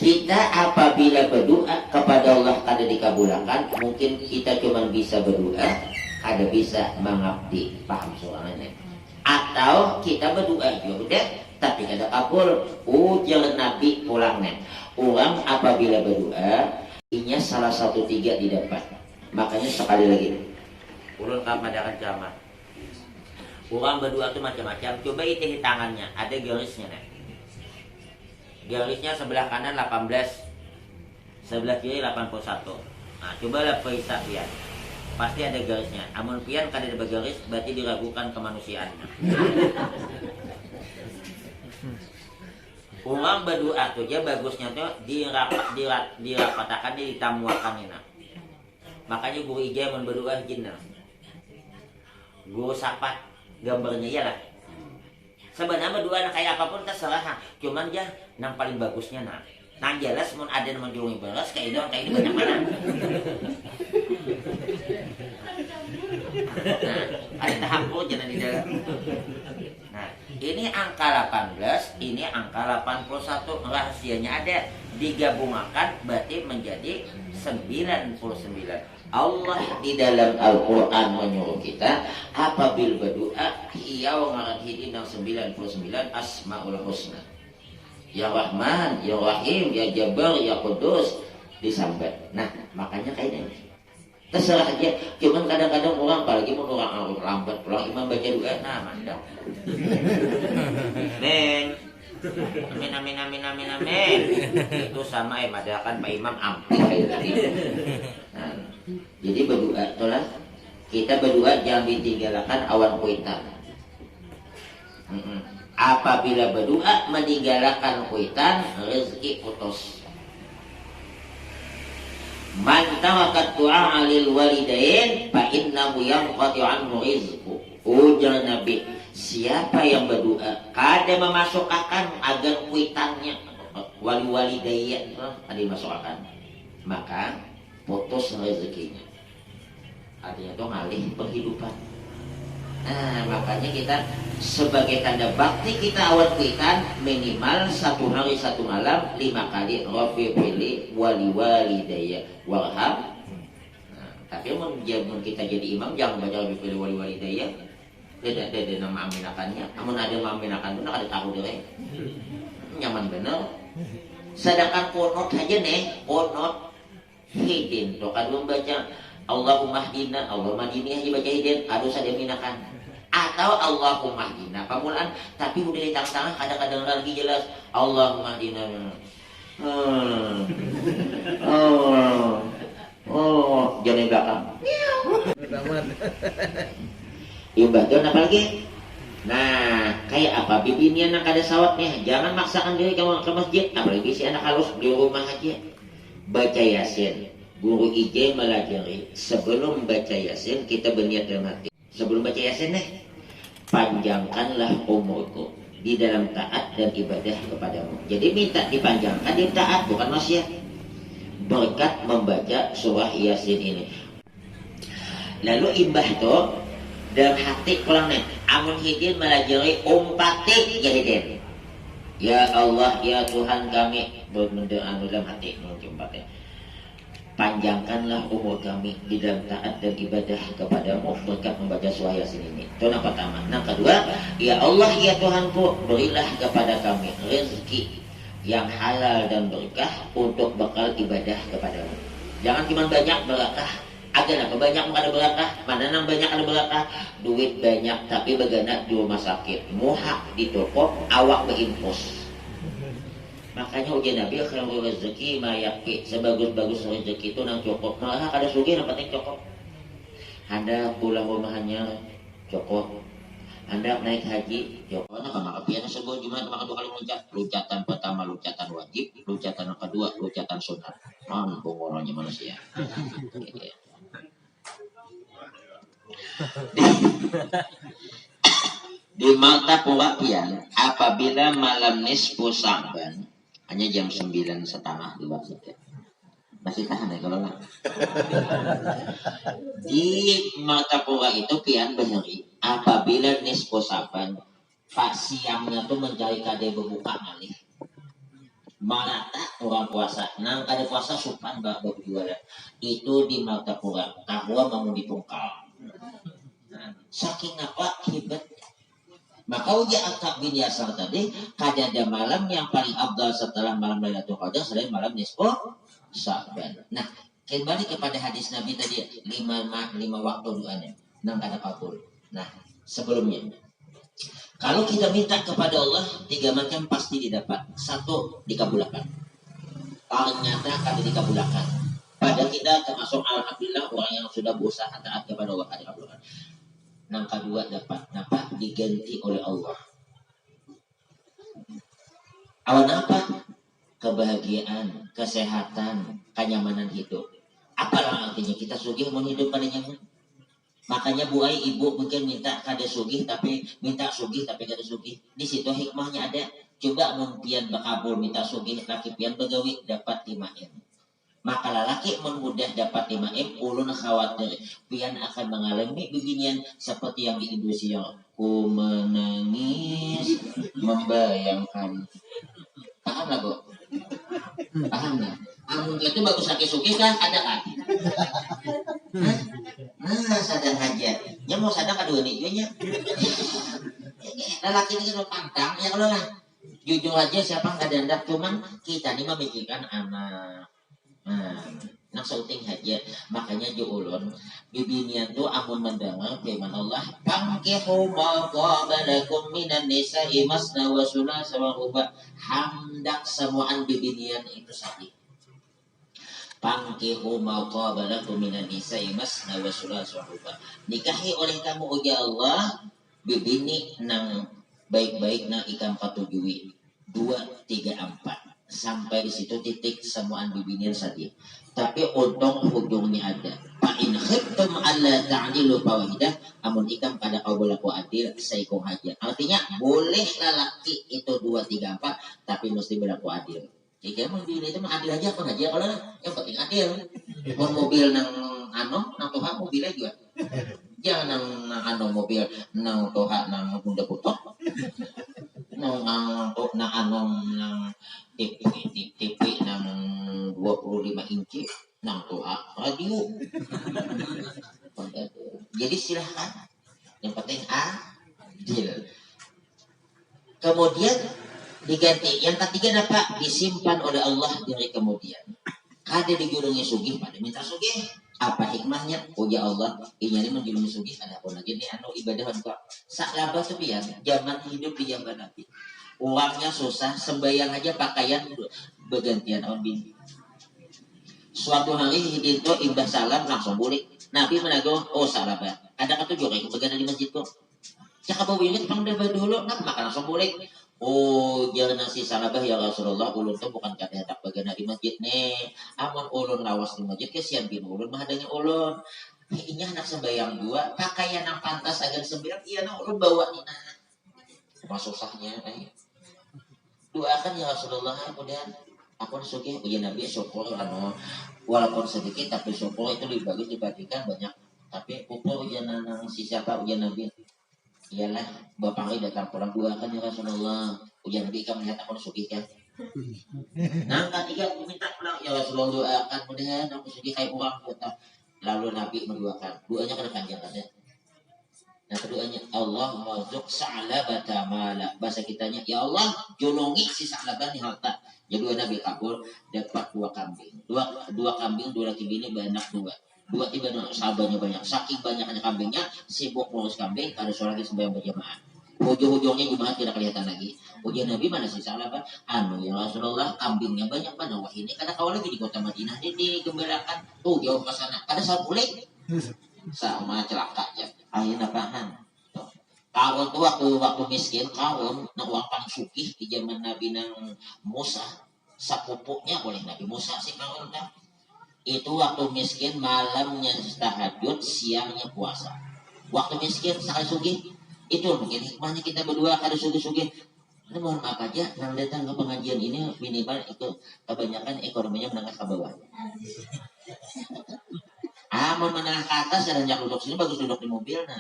Kita apabila berdoa kepada Allah kada dikabulkan, mungkin kita cuma bisa berdoa, kada bisa mengabdi. Paham soalnya? Atau kita berdoa juga, tapi kada kabul. Ujar Nabi pulangnya. Orang apabila berdoa, inya salah satu 3 didapat. Makanya sekali lagi, ulun kepada jamaah. Orang berdoa itu macam-macam. Coba hitung tangannya, ada garisnya nih. Garisnya sebelah kanan 18, sebelah kiri 81. Nah, cobalah periksa pian. Pasti ada garisnya. Amun pian kada ada garis, berarti diragukan kemanusiaannya. Orang berdoa tuh dia bagusnya tuh dirapatakan, ditamuakan ini. Makanya guru ijazah mun berdoa jinna. Guru sapat gambarnya iyalah. Sebenarnya doa kayak apapun terserah, cuman dia nang paling bagusnya nang jelas mun ada yang menjungi beras kayak itu kayak ini banyak mana. Nah, ada tahap jangan di dalam. Nah, ini angka 18, ini angka 81, rahasianya ada digabungkan berarti menjadi 99. Allah di dalam Al-Quran menyuruh kita apabila berdoa hiyau ngaran nang 99 asmaul husna. Ya Rahman, Ya Rahim, Ya Jabbar, Ya Qudus disambat. Nah, makanya kayak ini. Terserah aja. Cuman kadang-kadang orang apalagi mau orang lambat pulang imam baca doa, nah mandang. Neng. Amin amin amin amin amin. Itu sama madakan Pak Imam ampuh kayak tadi. Nah, jadi berdoa itulah kita berdoa jangan ditinggalkan awan kuitan. Apabila berdoa meninggalkan kuitan, rezeki putus. Man tarakat du'a lil walidain fa innahu yanqati anhu rizqu. Ujar Nabi, siapa yang berdoa kada memasukkan agar kuitannya wali-wali daya ada dimasukkan, maka putus rezekinya, artinya itu ngalih penghidupan. Nah, makanya kita sebagai tanda bakti kita awal kuitan minimal 1 hari 1 malam 5 kali Rabbi pilih wali-wali daya warham. Nah, tapi mun kita jadi imam jangan baca Rabbi pilih wali-wali daya. Tidak ada nama aminakannya. Namun ada aminakan benar ada tahu deh. Nyaman bener. Sedangkan konot aja nih, konot hidin. Tuh kan membaca Allahumma hdina, Allahumma hdini aja baca hidin, harus ada minakan. Atau Allahumma hdina pamulaan, tapi udah di tangan kadang-kadang lagi jelas Allahumma hdina. Jangan belakang. Imbah tuh apa lagi? Nah, kayak apa? Bibinya anak ada sawatnya, jangan maksakan diri kamu ke masjid, apalagi si anak halus di rumah aja. Baca Yasin. Guru IJ melajari sebelum baca Yasin kita berniat dalam hati. Sebelum baca Yasin panjangkanlah umurku di dalam taat dan ibadah kepadamu. Jadi minta dipanjangkan di taat, bukan maksiat. Berkat membaca surah Yasin ini. Lalu imbah tuh dalam hati kurang nih, amun hidin melajari umpati ya hidin. Ya Allah, ya Tuhan kami berdoa dalam hati umpati. Panjangkanlah umur kami di dalam taat dan ibadah kepadamu berkat membaca surah Yasin ini. Itu yang pertama. Yang kedua, ya Allah ya Tuhanku, berilah kepada kami rezeki yang halal dan berkah untuk bekal ibadah kepadamu. Jangan cuma banyak berkah, ada apa banyak ada berkah, mana nang banyak ada berkah, duit banyak tapi bagaimana di rumah sakit, muhak di toko, awak berimpos. Makanya ujian Nabi khairul rezeki mayaki, sebagus-bagus rezeki itu nang cukup, malah kada sugih yang penting cukup. Anda pulang rumahnya cukup, Anda naik haji cukup. Nah, maka piana sebuah gimana maka 2 kali loncat, loncatan pertama loncatan wajib, loncatan yang kedua loncatan sunat. Mampu orangnya manusia. Di mata pembagian apabila malam nisfu Sa'ban hanya jam 9:30 di waktu masih tahan ya kalau lah. Di mata pura itu pian beheri apabila nisfu Sa'ban pak siangnya tuh mencari kade berbuka malih marata orang puasa nang kade puasa supan bak berjualan itu di mata pura kahwa mau dipungkal. Nah, saking apa hebat. Maka uji akab bin Yasar tadi kadada malam yang paling abdal setelah malam Lailatul Qadar selain malam nisfu Sa'ban. Nah, kembali kepada hadis Nabi tadi 5 waktu doanya nang kada kabul. Nah, sebelumnya kalau kita minta kepada Allah 3 macam pasti didapat. 1 dikabulkan. Ternyata kada dikabulkan. Pada kita termasuk alhamdulillah orang yang sudah berusaha taat kepada Allah kada dikabulkan. Yang kedua dapat diganti oleh Allah. Awan apa? Kebahagiaan, kesehatan, kenyamanan hidup. Apalah artinya kita sugih mau hidup pada nyaman. Makanya buai ibu mungkin minta kada sugih tapi minta sugih tapi kada sugih. Di situ hikmahnya ada. Coba mungkin bakabul minta sugih laki pian begawi dapat 5M. Maka lelaki mudah dapat 5M, ulun khawatir pian akan mengalami beginian seperti yang di Indonesia. Ku menangis membayangkan. Paham lah Bu? Paham lah. Amun itu bagus laki sugih kan ada kan? Nah, sadar aja. Ya mau sadar kedua nih nya. Lelaki ini kan pantang ya kalau lah. Jujur aja siapa nggak dandak cuman kita ini memikirkan anak. Nah, sauting aja makanya juulun bibinian tu amun mendengar firman Allah pankihu ma qabalakum minan nisa'i masna wa sulasa wa ruba hamdak semuaan bibinian itu sapi pankihu ma qabalakum minan nisa'i masna wa sulasa wa ruba nikahi oleh kamu uja Allah bibini nang baik-baik nang ikam katujui 2, 3, 4 sampai di situ titik semuaan bibinir tadi. Tapi untung ujungnya ada. Fa in khiftum alla ta'dilu fawahidah, amun ikam kada kau berlaku adil saikung haja. Artinya boleh lelaki itu 2, 3, 4 tapi mesti berlaku adil. Jika mobil itu mah adil aja kan aja kalau yang penting adil. Pun mobil nang nang Tuhan mobilnya juga. Jangan nang mobil nang Tuhan nang bunda putok. Nang nang TV nang 25 inci nang Tuhan radio. Jadi silahkan. Yang penting adil. Kemudian diganti. Yang ketiga apa? Disimpan oleh Allah dari kemudian. Kada digulungi sugih pada minta sugih. Apa hikmahnya? Oh ya Allah, ini menjulungi sugih ada apa lagi nih ibadah kok. Saklaba sepian zaman hidup di zaman Nabi. Uangnya susah, sembahyang aja pakaian bergantian on bini. Suatu hari itu imbah salam langsung balik. Nabi menago, oh salam ya. Ada ketujuh kayak kebagian di masjid kok. Cakap bawa unit panggil dulu, nak makan langsung balik. Oh, jangan nasi salabah ya Rasulullah. Ulun tuh bukan kata hendak bagian di masjid nih. Amun ulun lawas di masjid kesian bin ulun mahadanya ulun. Ini anak sembayang 2, pakaian yang pantas agar sembayang. Iya, nak ulun bawa ini. Masuk sahnya, doakan ya Rasulullah. Kemudian aku sugih ujian Nabi syukur walaupun sedikit tapi syukur itu lebih bagus dibandingkan banyak. Tapi ukur ujian si siapa ujian Nabi. Iyalah, bapak hari datang pulang doakan ya Rasulullah. Ujian Nabi kamu lihat aku sugih kan. Nah, ketiga aku minta pulang ya Rasulullah doakan kemudian aku sugih kayak uang kata. Lalu Nabi mendoakan. Doanya kena panjang kan ya. Nah, keduanya Allah mazuk sa'labata mala. Bahasa kitanya, ya Allah, julungi si Sa'laban harta. Jadi Nabi kabul dapat 2 kambing. Dua kambing, 2 laki bini banyak 2. 2 tiba sahabatnya banyak. Saking banyaknya kambingnya, sibuk ngurus kambing, ada seorang lagi sembahyang berjamaah. Ujung-ujungnya Jumat tidak kelihatan lagi. Ujian Nabi mana si Sa'laban? Ya Rasulullah, kambingnya banyak mana? Wah ini karena kau lagi di kota Madinah ini digembirakan. Tuh jauh ke sana. Ada sabulik. Sama celaka aja. Akhirnya apaan? Kawon tuh waktu miskin, kawon na uang pang sukih di zaman Nabi nang Musa, sapupuknya boleh Nabi Musa sih kawon dah. Itu waktu miskin malamnya tahajud, siangnya puasa. Waktu miskin sekali sugih, itu mungkin hikmahnya kita berdua kada sugih-sugih. Ini mohon maaf aja, yang datang ke pengajian ini minimal itu kebanyakan ekonominya menengah ke bawah. Mau menengah ke atas dan yang duduk sini bagus duduk di mobil nah.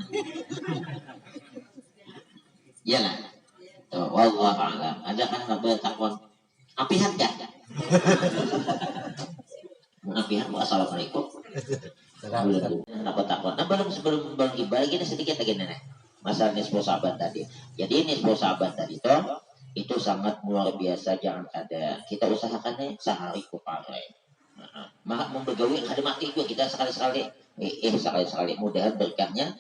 Iyalah. Tuh, wallahu a'lam. Ada kan bertakwan. Apihan enggak? Apihan assalamualaikum. Kenapa takwan? Nah, sebelum ibadah kita sedikit lagi nenek. Masalah nisfu sahabat tadi. Jadi nisfu sahabat tadi itu sangat luar biasa, jangan ada. Kita usahakannya sehari kupakai. Maka membergawi kada mati juga kita sekali-sekali. Sekali-sekali mudahan berkahnya